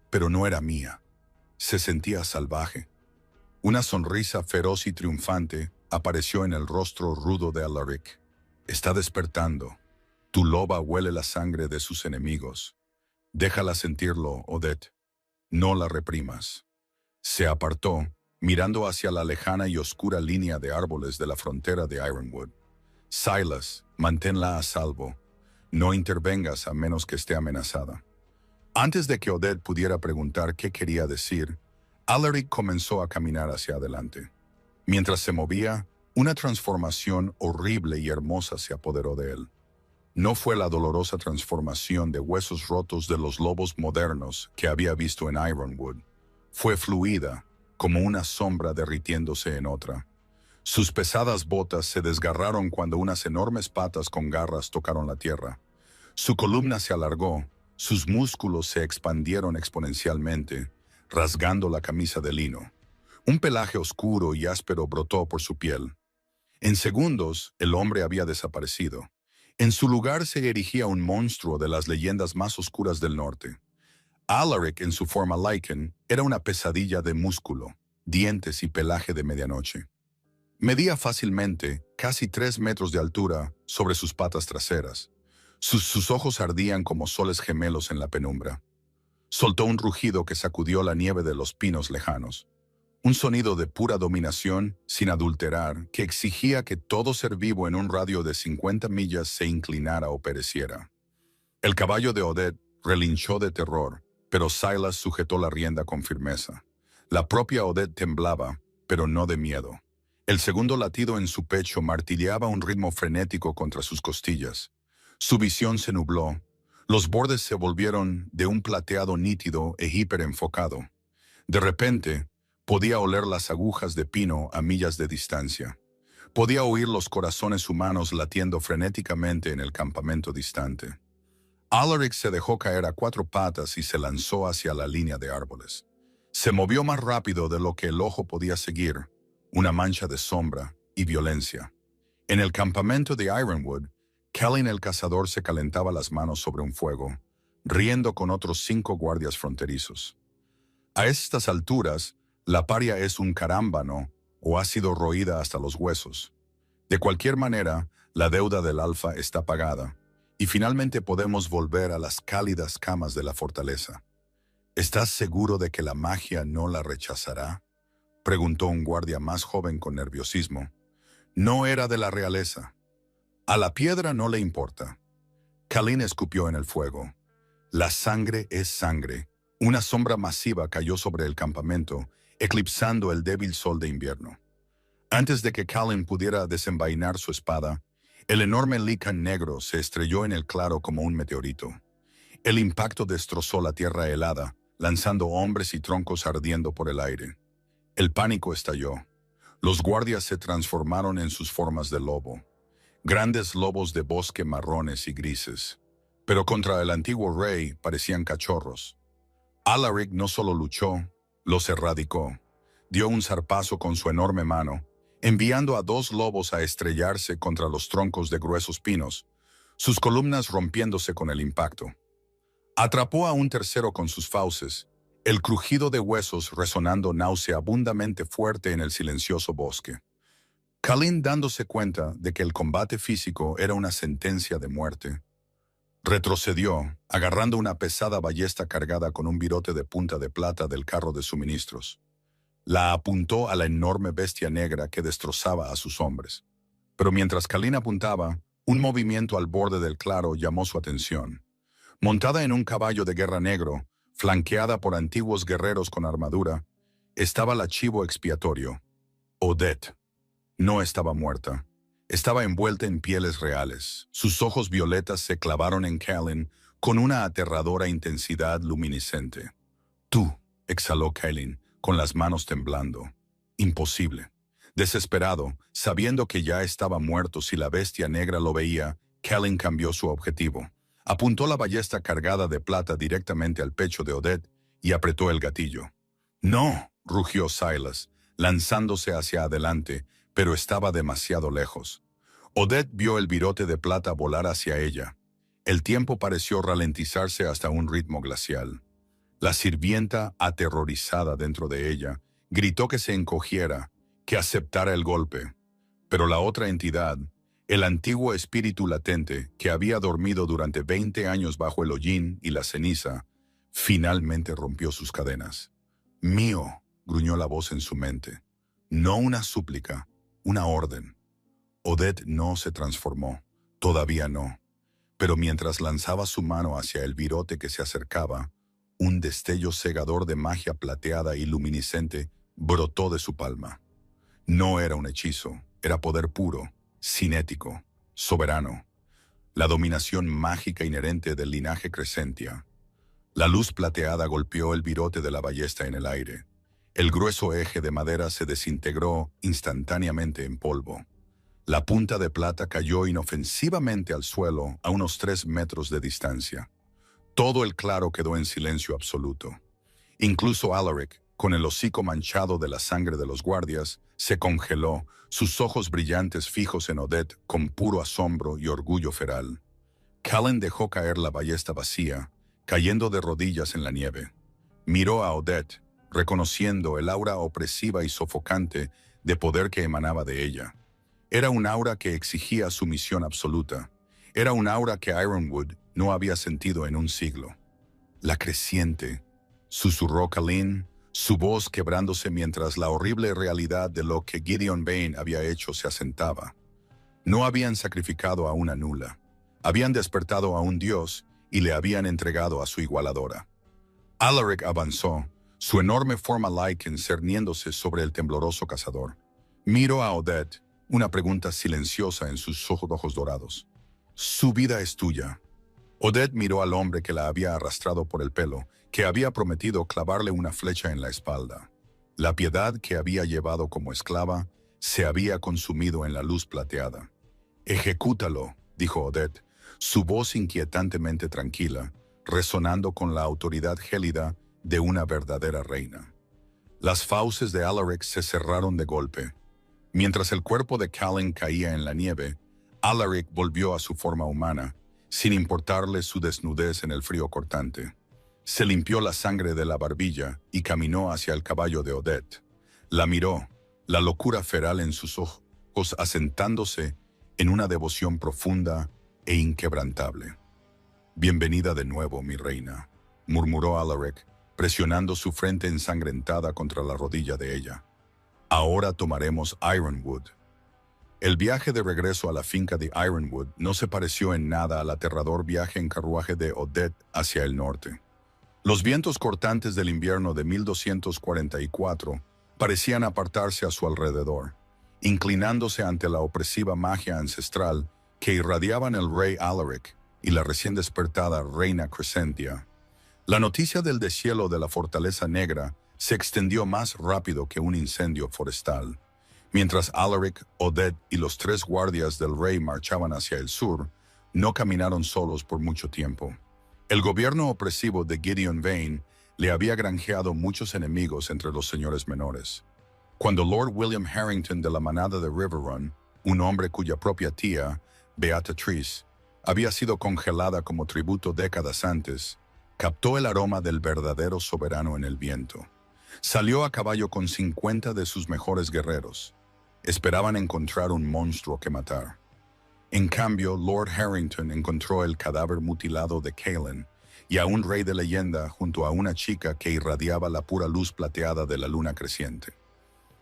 pero no era mía. Se sentía salvaje. Una sonrisa feroz y triunfante apareció en el rostro rudo de Alaric. Está despertando. Tu loba huele la sangre de sus enemigos. Déjala sentirlo, Odette. No la reprimas. Se apartó, mirando hacia la lejana y oscura línea de árboles de la frontera de Ironwood. Silas, manténla a salvo. No intervengas a menos que esté amenazada. Antes de que Odette pudiera preguntar qué quería decir, Alaric comenzó a caminar hacia adelante. Mientras se movía, una transformación horrible y hermosa se apoderó de él. No fue la dolorosa transformación de huesos rotos de los lobos modernos que había visto en Ironwood. Fue fluida, como una sombra derritiéndose en otra. Sus pesadas botas se desgarraron cuando unas enormes patas con garras tocaron la tierra. Su columna se alargó, sus músculos se expandieron exponencialmente, rasgando la camisa de lino. Un pelaje oscuro y áspero brotó por su piel. En segundos, el hombre había desaparecido. En su lugar se erigía un monstruo de las leyendas más oscuras del norte. Alaric, en su forma Lycan, era una pesadilla de músculo, dientes y pelaje de medianoche. Medía fácilmente, casi 3 metros de altura, sobre sus patas traseras. Sus ojos ardían como soles gemelos en la penumbra. Soltó un rugido que sacudió la nieve de los pinos lejanos. Un sonido de pura dominación, sin adulterar, que exigía que todo ser vivo en un radio de 50 millas se inclinara o pereciera. El caballo de Odette relinchó de terror, pero Silas sujetó la rienda con firmeza. La propia Odette temblaba, pero no de miedo. El segundo latido en su pecho martilleaba un ritmo frenético contra sus costillas. Su visión se nubló. Los bordes se volvieron de un plateado nítido e hiperenfocado. De repente, podía oler las agujas de pino a millas de distancia. Podía oír los corazones humanos latiendo frenéticamente en el campamento distante. Alaric se dejó caer a 4 patas y se lanzó hacia la línea de árboles. Se movió más rápido de lo que el ojo podía seguir, una mancha de sombra y violencia. En el campamento de Ironwood, Kellyn el cazador se calentaba las manos sobre un fuego, riendo con otros 5 guardias fronterizos. A estas alturas, la paria es un carámbano o ha sido roída hasta los huesos. De cualquier manera, la deuda del Alfa está pagada, y finalmente podemos volver a las cálidas camas de la fortaleza. ¿Estás seguro de que la magia no la rechazará?, preguntó un guardia más joven con nerviosismo. No era de la realeza. A la piedra no le importa. Khalin escupió en el fuego. La sangre es sangre. Una sombra masiva cayó sobre el campamento, eclipsando el débil sol de invierno. Antes de que Khalin pudiera desenvainar su espada, el enorme licán negro se estrelló en el claro como un meteorito. El impacto destrozó la tierra helada, lanzando hombres y troncos ardiendo por el aire. El pánico estalló. Los guardias se transformaron en sus formas de lobo. Grandes lobos de bosque marrones y grises. Pero contra el antiguo rey parecían cachorros. Alaric no solo luchó, los erradicó. Dio un zarpazo con su enorme mano, enviando a 2 lobos a estrellarse contra los troncos de gruesos pinos, sus columnas rompiéndose con el impacto. Atrapó a un tercero con sus fauces, el crujido de huesos resonando nauseabundamente fuerte en el silencioso bosque. Khalin, dándose cuenta de que el combate físico era una sentencia de muerte, retrocedió, agarrando una pesada ballesta cargada con un virote de punta de plata del carro de suministros. La apuntó a la enorme bestia negra que destrozaba a sus hombres. Pero mientras Khalin apuntaba, un movimiento al borde del claro llamó su atención. Montada en un caballo de guerra negro, flanqueada por antiguos guerreros con armadura, estaba el chivo expiatorio, Odette. No estaba muerta. Estaba envuelta en pieles reales. Sus ojos violetas se clavaron en Khalin con una aterradora intensidad luminiscente. «Tú», exhaló Khalin, con las manos temblando. «Imposible». Desesperado, sabiendo que ya estaba muerto si la bestia negra lo veía, Khalin cambió su objetivo. Apuntó la ballesta cargada de plata directamente al pecho de Odette y apretó el gatillo. «No», rugió Silas, lanzándose hacia adelante, pero estaba demasiado lejos. Odette vio el virote de plata volar hacia ella. El tiempo pareció ralentizarse hasta un ritmo glacial. La sirvienta, aterrorizada dentro de ella, gritó que se encogiera, que aceptara el golpe. Pero la otra entidad, el antiguo espíritu latente que había dormido durante 20 años bajo el hollín y la ceniza, finalmente rompió sus cadenas. «Mío», gruñó la voz en su mente. No una súplica, una orden. Odette no se transformó, todavía no. Pero mientras lanzaba su mano hacia el virote que se acercaba, un destello cegador de magia plateada y luminiscente brotó de su palma. No era un hechizo, era poder puro, cinético, soberano. La dominación mágica inherente del linaje Crescentia. La luz plateada golpeó el virote de la ballesta en el aire. El grueso eje de madera se desintegró instantáneamente en polvo. La punta de plata cayó inofensivamente al suelo a unos 3 metros de distancia. Todo el claro quedó en silencio absoluto. Incluso Alaric, con el hocico manchado de la sangre de los guardias, se congeló, sus ojos brillantes fijos en Odette con puro asombro y orgullo feral. Khalin dejó caer la ballesta vacía, cayendo de rodillas en la nieve. Miró a Odette, reconociendo el aura opresiva y sofocante de poder que emanaba de ella. Era un aura que exigía sumisión absoluta. Era un aura que Ironwood no había sentido en un siglo. «La creciente», susurró Khalin, su voz quebrándose mientras la horrible realidad de lo que Gideon Vane había hecho se asentaba. No habían sacrificado a una nula. Habían despertado a un dios y le habían entregado a su igualadora. Alaric avanzó, su enorme forma Lycan cerniéndose sobre el tembloroso cazador. Miró a Odette, una pregunta silenciosa en sus ojos dorados. «Su vida es tuya». Odette miró al hombre que la había arrastrado por el pelo, que había prometido clavarle una flecha en la espalda. La piedad que había llevado como esclava se había consumido en la luz plateada. «Ejecútalo», dijo Odette, su voz inquietantemente tranquila, resonando con la autoridad gélida de una verdadera reina. Las fauces de Alaric se cerraron de golpe. Mientras el cuerpo de Khalin caía en la nieve, Alaric volvió a su forma humana, sin importarle su desnudez en el frío cortante. Se limpió la sangre de la barbilla y caminó hacia el caballo de Odette. La miró, la locura feral en sus ojos asentándose en una devoción profunda e inquebrantable. «Bienvenida de nuevo, mi reina», murmuró Alaric, presionando su frente ensangrentada contra la rodilla de ella. «Ahora tomaremos Ironwood». El viaje de regreso a la finca de Ironwood no se pareció en nada al aterrador viaje en carruaje de Odette hacia el norte. Los vientos cortantes del invierno de 1244 parecían apartarse a su alrededor, inclinándose ante la opresiva magia ancestral que irradiaban el rey Alaric y la recién despertada reina Crescentia. La noticia del deshielo de la Fortaleza Negra se extendió más rápido que un incendio forestal. Mientras Alaric, Odette y los 3 guardias del rey marchaban hacia el sur, no caminaron solos por mucho tiempo. El gobierno opresivo de Gideon Vane le había granjeado muchos enemigos entre los señores menores. Cuando Lord William Harrington de la manada de Riverrun, un hombre cuya propia tía, Beatrice, había sido congelada como tributo décadas antes, captó el aroma del verdadero soberano en el viento. Salió a caballo con 50 de sus mejores guerreros. Esperaban encontrar un monstruo que matar. En cambio, Lord Harrington encontró el cadáver mutilado de Kaelin y a un rey de leyenda junto a una chica que irradiaba la pura luz plateada de la luna creciente.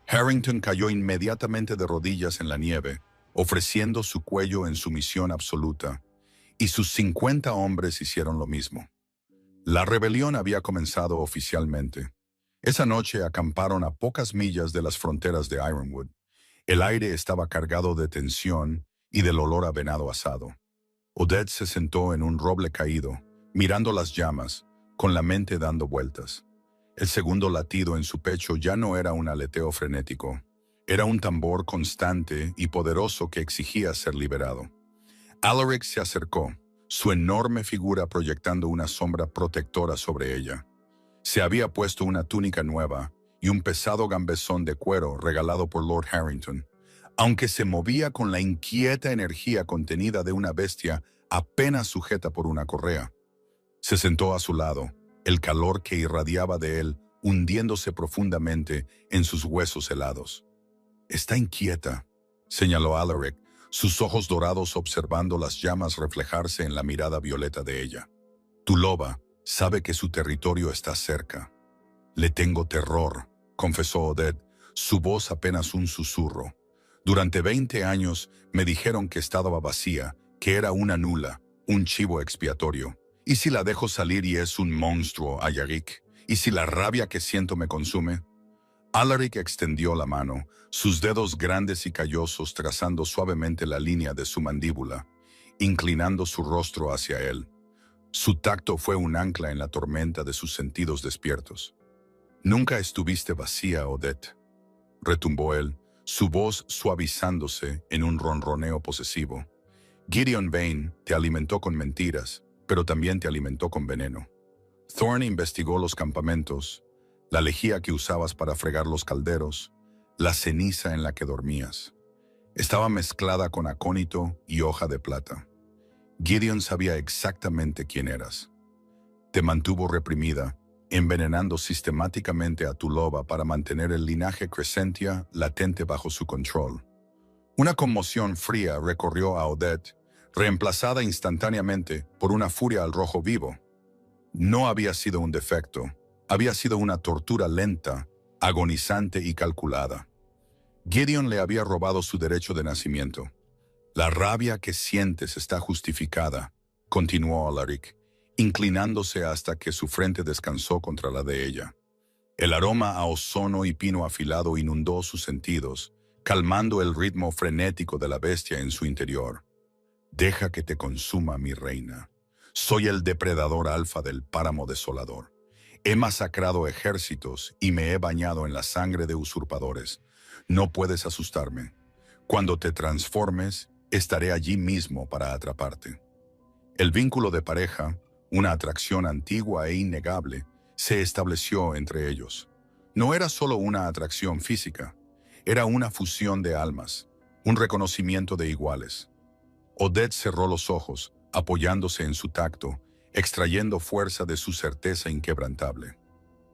Harrington cayó inmediatamente de rodillas en la nieve, ofreciendo su cuello en sumisión absoluta, y sus 50 hombres hicieron lo mismo. La rebelión había comenzado oficialmente. Esa noche acamparon a pocas millas de las fronteras de Ironwood. El aire estaba cargado de tensión y del olor a venado asado. Odette se sentó en un roble caído, mirando las llamas, con la mente dando vueltas. El segundo latido en su pecho ya no era un aleteo frenético. Era un tambor constante y poderoso que exigía ser liberado. Alaric se acercó, su enorme figura proyectando una sombra protectora sobre ella. Se había puesto una túnica nueva y un pesado gambesón de cuero regalado por Lord Harrington, aunque se movía con la inquieta energía contenida de una bestia apenas sujeta por una correa. Se sentó a su lado, el calor que irradiaba de él hundiéndose profundamente en sus huesos helados. «Está inquieta», señaló Alaric, sus ojos dorados observando las llamas reflejarse en la mirada violeta de ella. «Tu loba sabe que su territorio está cerca». «Le tengo terror», confesó Odette, su voz apenas un susurro. «Durante 20 años me dijeron que estaba vacía, que era una nula, un chivo expiatorio. ¿Y si la dejo salir y es un monstruo, Alaric? ¿Y si la rabia que siento me consume?» Alaric extendió la mano, sus dedos grandes y callosos trazando suavemente la línea de su mandíbula, inclinando su rostro hacia él. Su tacto fue un ancla en la tormenta de sus sentidos despiertos. «Nunca estuviste vacía, Odette», retumbó él, su voz suavizándose en un ronroneo posesivo. «Gideon Vane te alimentó con mentiras, pero también te alimentó con veneno. Thorne investigó los campamentos, la lejía que usabas para fregar los calderos, la ceniza en la que dormías. Estaba mezclada con acónito y hoja de plata. Gideon sabía exactamente quién eras. Te mantuvo reprimida, envenenando sistemáticamente a tu loba para mantener el linaje Crescentia latente bajo su control». Una conmoción fría recorrió a Odette, reemplazada instantáneamente por una furia al rojo vivo. No había sido un defecto, había sido una tortura lenta, agonizante y calculada. Gideon le había robado su derecho de nacimiento. «La rabia que sientes está justificada», continuó Alaric, inclinándose hasta que su frente descansó contra la de ella. El aroma a ozono y pino afilado inundó sus sentidos, calmando el ritmo frenético de la bestia en su interior. «Deja que te consuma, mi reina. Soy el depredador alfa del páramo desolador. He masacrado ejércitos y me he bañado en la sangre de usurpadores. No puedes asustarme. Cuando te transformes, estaré allí mismo para atraparte». El vínculo de pareja, una atracción antigua e innegable, se estableció entre ellos. No era solo una atracción física, era una fusión de almas, un reconocimiento de iguales. Odette cerró los ojos, apoyándose en su tacto, extrayendo fuerza de su certeza inquebrantable.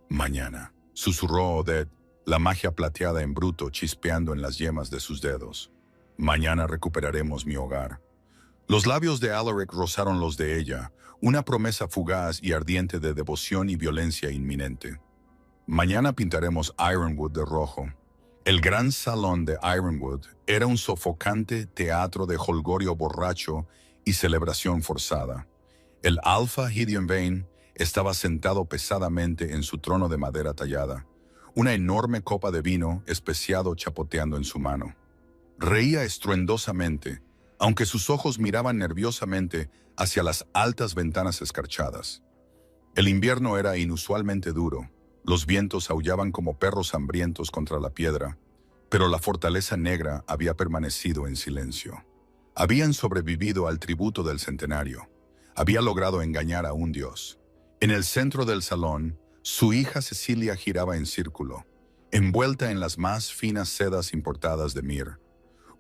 «Mañana», susurró Odette, la magia plateada en bruto chispeando en las yemas de sus dedos. «Mañana recuperaremos mi hogar». Los labios de Alaric rozaron los de ella, una promesa fugaz y ardiente de devoción y violencia inminente. «Mañana pintaremos Ironwood de rojo. El gran salón de Ironwood era un sofocante teatro de jolgorio borracho y celebración forzada. El alfa Gideon Vane estaba sentado pesadamente en su trono de madera tallada, una enorme copa de vino especiado chapoteando en su mano. Reía estruendosamente, aunque sus ojos miraban nerviosamente hacia las altas ventanas escarchadas. El invierno era inusualmente duro, los vientos aullaban como perros hambrientos contra la piedra, pero la fortaleza negra había permanecido en silencio. Habían sobrevivido al tributo del centenario. Había logrado engañar a un dios. En el centro del salón, su hija Cecilia giraba en círculo, envuelta en las más finas sedas importadas de Mir.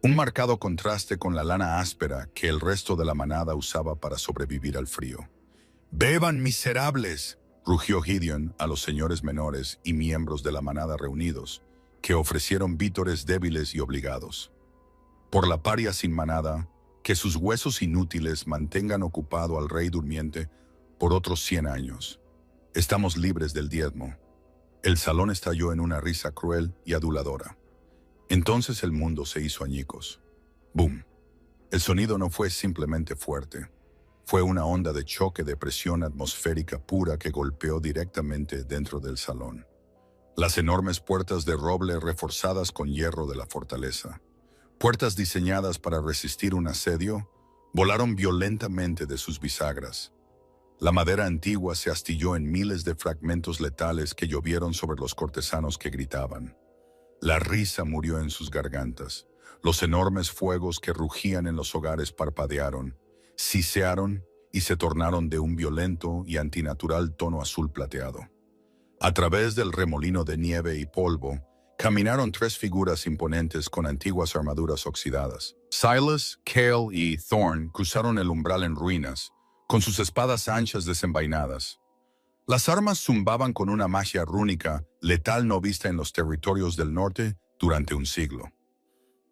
Un marcado contraste con la lana áspera que el resto de la manada usaba para sobrevivir al frío. «¡Beban, miserables!», rugió Gideon a los señores menores y miembros de la manada reunidos, que ofrecieron vítores débiles y obligados. «Por la paria sin manada, que sus huesos inútiles mantengan ocupado al rey durmiente por otros 100 años. Estamos libres del diezmo». El salón estalló en una risa cruel y aduladora. Entonces el mundo se hizo añicos. ¡Bum! El sonido no fue simplemente fuerte. Fue una onda de choque de presión atmosférica pura que golpeó directamente dentro del salón. Las enormes puertas de roble reforzadas con hierro de la fortaleza, puertas diseñadas para resistir un asedio, volaron violentamente de sus bisagras. La madera antigua se astilló en miles de fragmentos letales que llovieron sobre los cortesanos que gritaban. La risa murió en sus gargantas. Los enormes fuegos que rugían en los hogares parpadearon, sisearon y se tornaron de un violento y antinatural tono azul plateado. A través del remolino de nieve y polvo, caminaron 3 figuras imponentes con antiguas armaduras oxidadas. Silas, Cale y Thorn cruzaron el umbral en ruinas, con sus espadas anchas desenvainadas. Las armas zumbaban con una magia rúnica, letal no vista en los territorios del norte durante un siglo.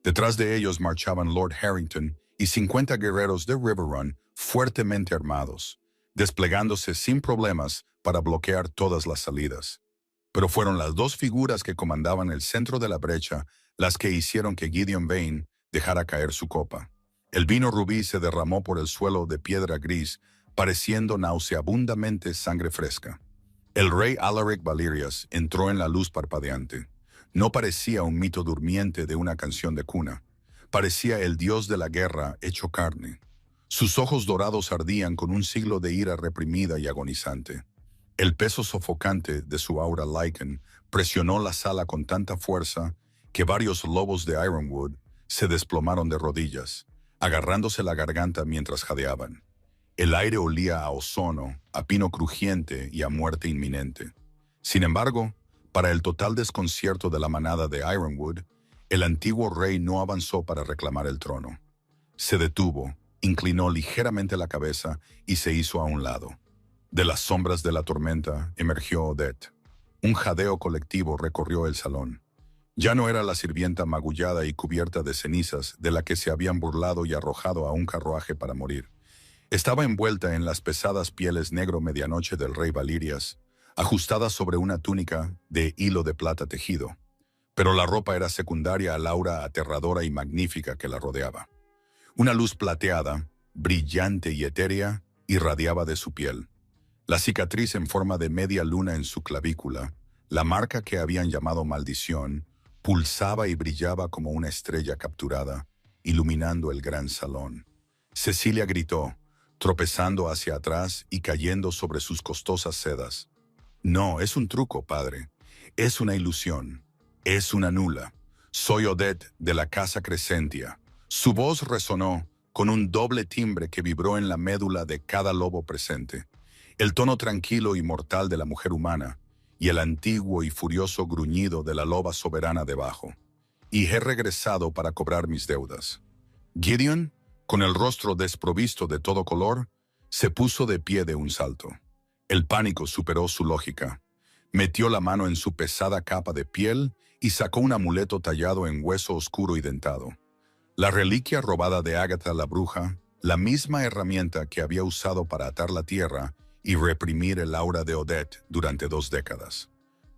Detrás de ellos marchaban Lord Harrington y 50 guerreros de Riverrun fuertemente armados, desplegándose sin problemas para bloquear todas las salidas. Pero fueron las 2 figuras que comandaban el centro de la brecha las que hicieron que Gideon Vane dejara caer su copa. El vino rubí se derramó por el suelo de piedra gris, pareciendo nauseabundamente sangre fresca. El rey Alaric Valerias entró en la luz parpadeante. No parecía un mito durmiente de una canción de cuna. Parecía el dios de la guerra hecho carne. Sus ojos dorados ardían con un siglo de ira reprimida y agonizante. El peso sofocante de su aura Lycan presionó la sala con tanta fuerza que varios lobos de Ironwood se desplomaron de rodillas, agarrándose la garganta mientras jadeaban. El aire olía a ozono, a pino crujiente y a muerte inminente. Sin embargo, para el total desconcierto de la manada de Ironwood, el antiguo rey no avanzó para reclamar el trono. Se detuvo, inclinó ligeramente la cabeza y se hizo a un lado. De las sombras de la tormenta emergió Odette. Un jadeo colectivo recorrió el salón. Ya no era la sirvienta magullada y cubierta de cenizas de la que se habían burlado y arrojado a un carruaje para morir. Estaba envuelta en las pesadas pieles negro medianoche del rey Valerias, ajustada sobre una túnica de hilo de plata tejido. Pero la ropa era secundaria al aura aterradora y magnífica que la rodeaba. Una luz plateada, brillante y etérea, irradiaba de su piel. La cicatriz en forma de media luna en su clavícula, la marca que habían llamado maldición, pulsaba y brillaba como una estrella capturada, iluminando el gran salón. Cecilia gritó, tropezando hacia atrás y cayendo sobre sus costosas sedas. «No, es un truco, padre. Es una ilusión. Es una nula. Soy Odette de la Casa Crescentia». Su voz resonó con un doble timbre que vibró en la médula de cada lobo presente. El tono tranquilo y mortal de la mujer humana y el antiguo y furioso gruñido de la loba soberana debajo. «Y he regresado para cobrar mis deudas». Gideon, con el rostro desprovisto de todo color, se puso de pie de un salto. El pánico superó su lógica. Metió la mano en su pesada capa de piel y sacó un amuleto tallado en hueso oscuro y dentado. La reliquia robada de Ágata la bruja, la misma herramienta que había usado para atar la tierra y reprimir el aura de Odette durante 2 décadas.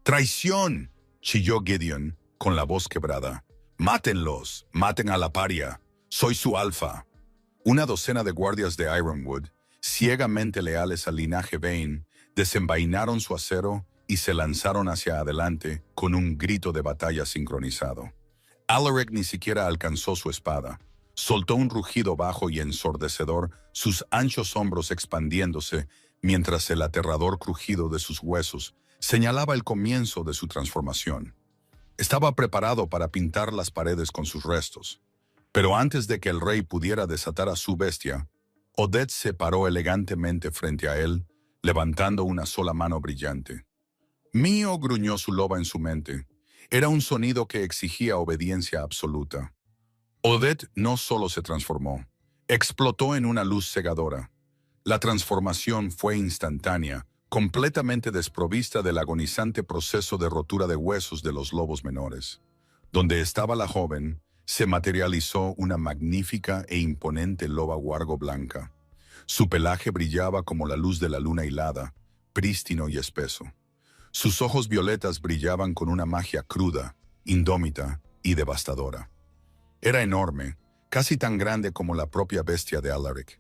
«¡Traición!», chilló Gideon, con la voz quebrada. «¡Mátenlos! ¡Maten a la paria! ¡Soy su alfa!». Una docena de guardias de Ironwood, ciegamente leales al linaje Vane, desenvainaron su acero y se lanzaron hacia adelante con un grito de batalla sincronizado. Alaric ni siquiera alcanzó su espada. Soltó un rugido bajo y ensordecedor, sus anchos hombros expandiéndose, mientras el aterrador crujido de sus huesos señalaba el comienzo de su transformación. Estaba preparado para pintar las paredes con sus restos. Pero antes de que el rey pudiera desatar a su bestia, Odette se paró elegantemente frente a él, levantando una sola mano brillante. «Mío», gruñó su loba en su mente. Era un sonido que exigía obediencia absoluta. Odette no solo se transformó, explotó en una luz cegadora. La transformación fue instantánea, completamente desprovista del agonizante proceso de rotura de huesos de los lobos menores. Donde estaba la joven, se materializó una magnífica e imponente loba huargo blanca. Su pelaje brillaba como la luz de la luna hilada, prístino y espeso. Sus ojos violetas brillaban con una magia cruda, indómita y devastadora. Era enorme, casi tan grande como la propia bestia de Alaric.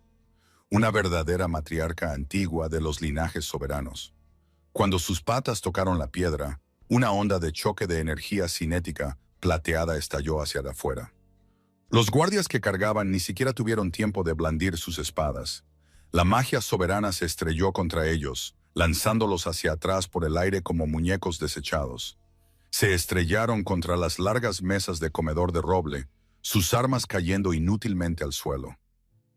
Una verdadera matriarca antigua de los linajes soberanos. Cuando sus patas tocaron la piedra, una onda de choque de energía cinética plateada estalló hacia afuera. Los guardias que cargaban ni siquiera tuvieron tiempo de blandir sus espadas. La magia soberana se estrelló contra ellos, lanzándolos hacia atrás por el aire como muñecos desechados. Se estrellaron contra las largas mesas de comedor de roble, sus armas cayendo inútilmente al suelo.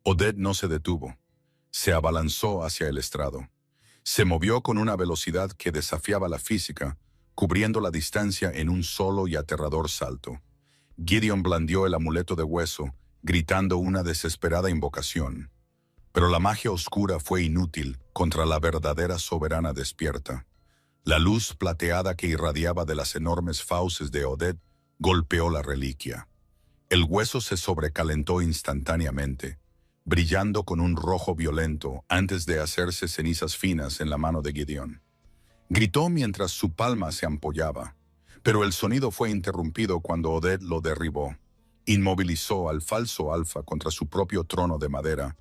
Odette no se detuvo. Se abalanzó hacia el estrado. Se movió con una velocidad que desafiaba la física, cubriendo la distancia en un solo y aterrador salto. Gideon blandió el amuleto de hueso, gritando una desesperada invocación. Pero la magia oscura fue inútil contra la verdadera soberana despierta. La luz plateada que irradiaba de las enormes fauces de Odette golpeó la reliquia. El hueso se sobrecalentó instantáneamente, brillando con un rojo violento antes de hacerse cenizas finas en la mano de Gideon. Gritó mientras su palma se ampollaba, pero el sonido fue interrumpido cuando Odette lo derribó. Inmovilizó al falso alfa contra su propio trono de madera,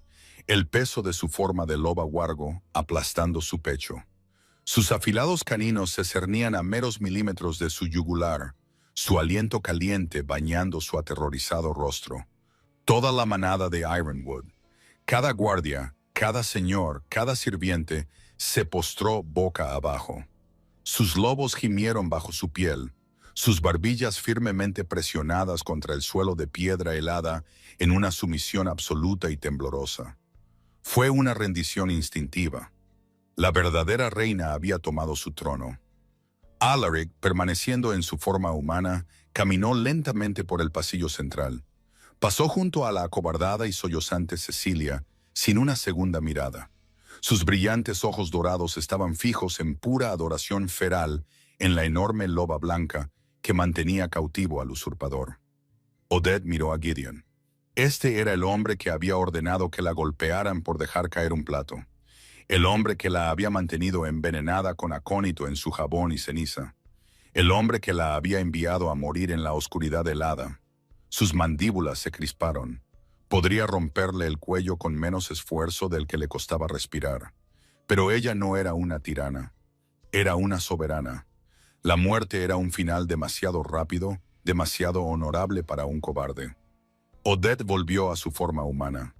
el peso de su forma de loba huargo aplastando su pecho. Sus afilados caninos se cernían a meros milímetros de su yugular, su aliento caliente bañando su aterrorizado rostro. Toda la manada de Ironwood, cada guardia, cada señor, cada sirviente, se postró boca abajo. Sus lobos gimieron bajo su piel, sus barbillas firmemente presionadas contra el suelo de piedra helada en una sumisión absoluta y temblorosa. Fue una rendición instintiva. La verdadera reina había tomado su trono. Alaric, permaneciendo en su forma humana, caminó lentamente por el pasillo central. Pasó junto a la acobardada y sollozante Cecilia, sin una segunda mirada. Sus brillantes ojos dorados estaban fijos en pura adoración feral en la enorme loba blanca que mantenía cautivo al usurpador. Odette miró a Gideon. Este era el hombre que había ordenado que la golpearan por dejar caer un plato. El hombre que la había mantenido envenenada con acónito en su jabón y ceniza. El hombre que la había enviado a morir en la oscuridad helada. Sus mandíbulas se crisparon. Podría romperle el cuello con menos esfuerzo del que le costaba respirar. Pero ella no era una tirana. Era una soberana. La muerte era un final demasiado rápido, demasiado honorable para un cobarde. Odette volvió a su forma humana.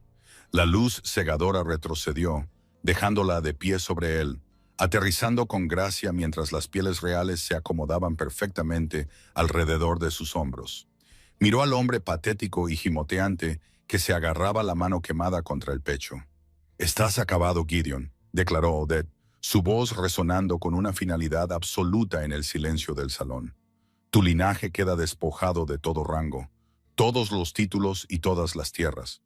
La luz cegadora retrocedió, dejándola de pie sobre él, aterrizando con gracia mientras las pieles reales se acomodaban perfectamente alrededor de sus hombros. Miró al hombre patético y gimoteante que se agarraba la mano quemada contra el pecho. «Estás acabado, Gideon», declaró Odette, su voz resonando con una finalidad absoluta en el silencio del salón. «Tu linaje queda despojado de todo rango, todos los títulos y todas las tierras.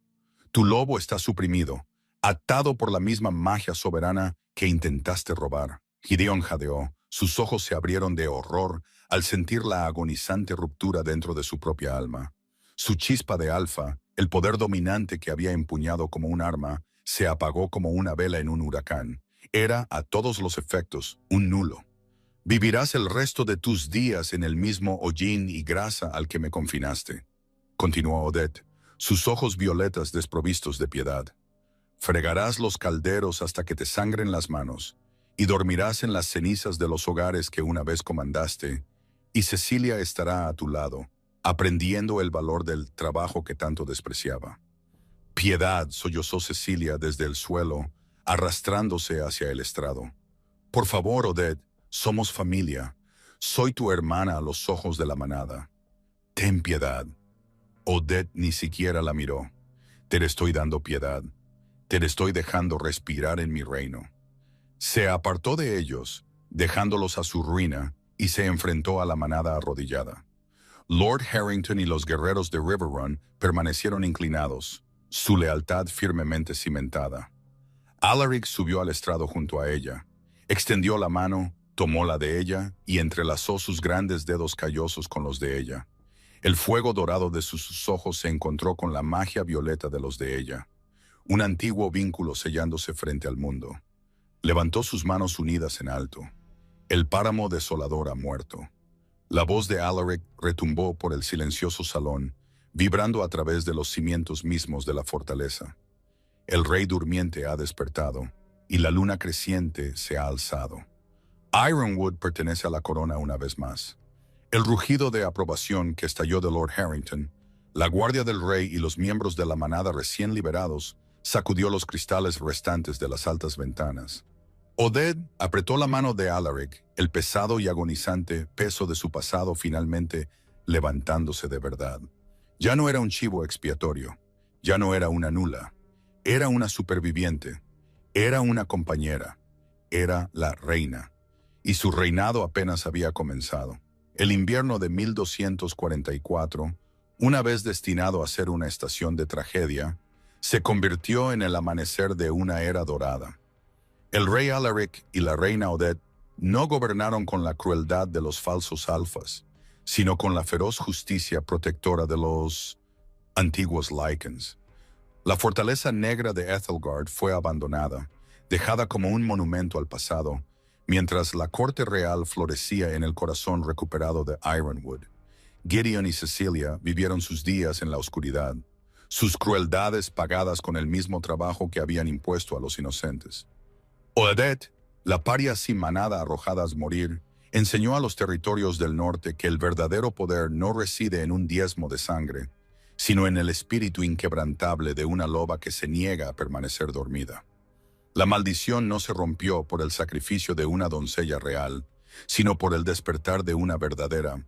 Tu lobo está suprimido, atado por la misma magia soberana que intentaste robar». Gideon jadeó, sus ojos se abrieron de horror al sentir la agonizante ruptura dentro de su propia alma. Su chispa de alfa, el poder dominante que había empuñado como un arma, se apagó como una vela en un huracán. Era, a todos los efectos, un nulo. Vivirás el resto de tus días en el mismo hollín y grasa al que me confinaste. Continuó Odette, sus ojos violetas desprovistos de piedad. Fregarás los calderos hasta que te sangren las manos, y dormirás en las cenizas de los hogares que una vez comandaste, y Cecilia estará a tu lado, aprendiendo el valor del trabajo que tanto despreciaba. Piedad, sollozó Cecilia desde el suelo, arrastrándose hacia el estrado. Por favor, Odette, somos familia. Soy tu hermana a los ojos de la manada. Ten piedad. Odette ni siquiera la miró. Te estoy dando piedad. Te estoy dejando respirar en mi reino. Se apartó de ellos, dejándolos a su ruina, y se enfrentó a la manada arrodillada. Lord Harrington y los guerreros de River Run permanecieron inclinados, su lealtad firmemente cimentada. Alaric subió al estrado junto a ella, extendió la mano, tomó la de ella y entrelazó sus grandes dedos callosos con los de ella. El fuego dorado de sus ojos se encontró con la magia violeta de los de ella, un antiguo vínculo sellándose frente al mundo. Levantó sus manos unidas en alto. El páramo desolador ha muerto. La voz de Alaric retumbó por el silencioso salón, vibrando a través de los cimientos mismos de la fortaleza. El rey durmiente ha despertado, y la luna creciente se ha alzado. Ironwood pertenece a la corona una vez más. El rugido de aprobación que estalló de Lord Harrington, la guardia del rey y los miembros de la manada recién liberados, sacudió los cristales restantes de las altas ventanas. Odette apretó la mano de Alaric, el pesado y agonizante peso de su pasado finalmente levantándose de verdad. Ya no era un chivo expiatorio, ya no era una nula, era una superviviente, era una compañera, era la reina, y su reinado apenas había comenzado. El invierno de 1244, una vez destinado a ser una estación de tragedia, se convirtió en el amanecer de una era dorada. El rey Alaric y la reina Odette no gobernaron con la crueldad de los falsos alfas, sino con la feroz justicia protectora de los antiguos Lycans. La fortaleza negra de Ethelgard fue abandonada, dejada como un monumento al pasado, mientras la corte real florecía en el corazón recuperado de Ironwood. Gideon y Cecilia vivieron sus días en la oscuridad, sus crueldades pagadas con el mismo trabajo que habían impuesto a los inocentes. Odette, la paria sin manada arrojadas a morir, enseñó a los territorios del norte que el verdadero poder no reside en un diezmo de sangre, sino en el espíritu inquebrantable de una loba que se niega a permanecer dormida. La maldición no se rompió por el sacrificio de una doncella real, sino por el despertar de una verdadera,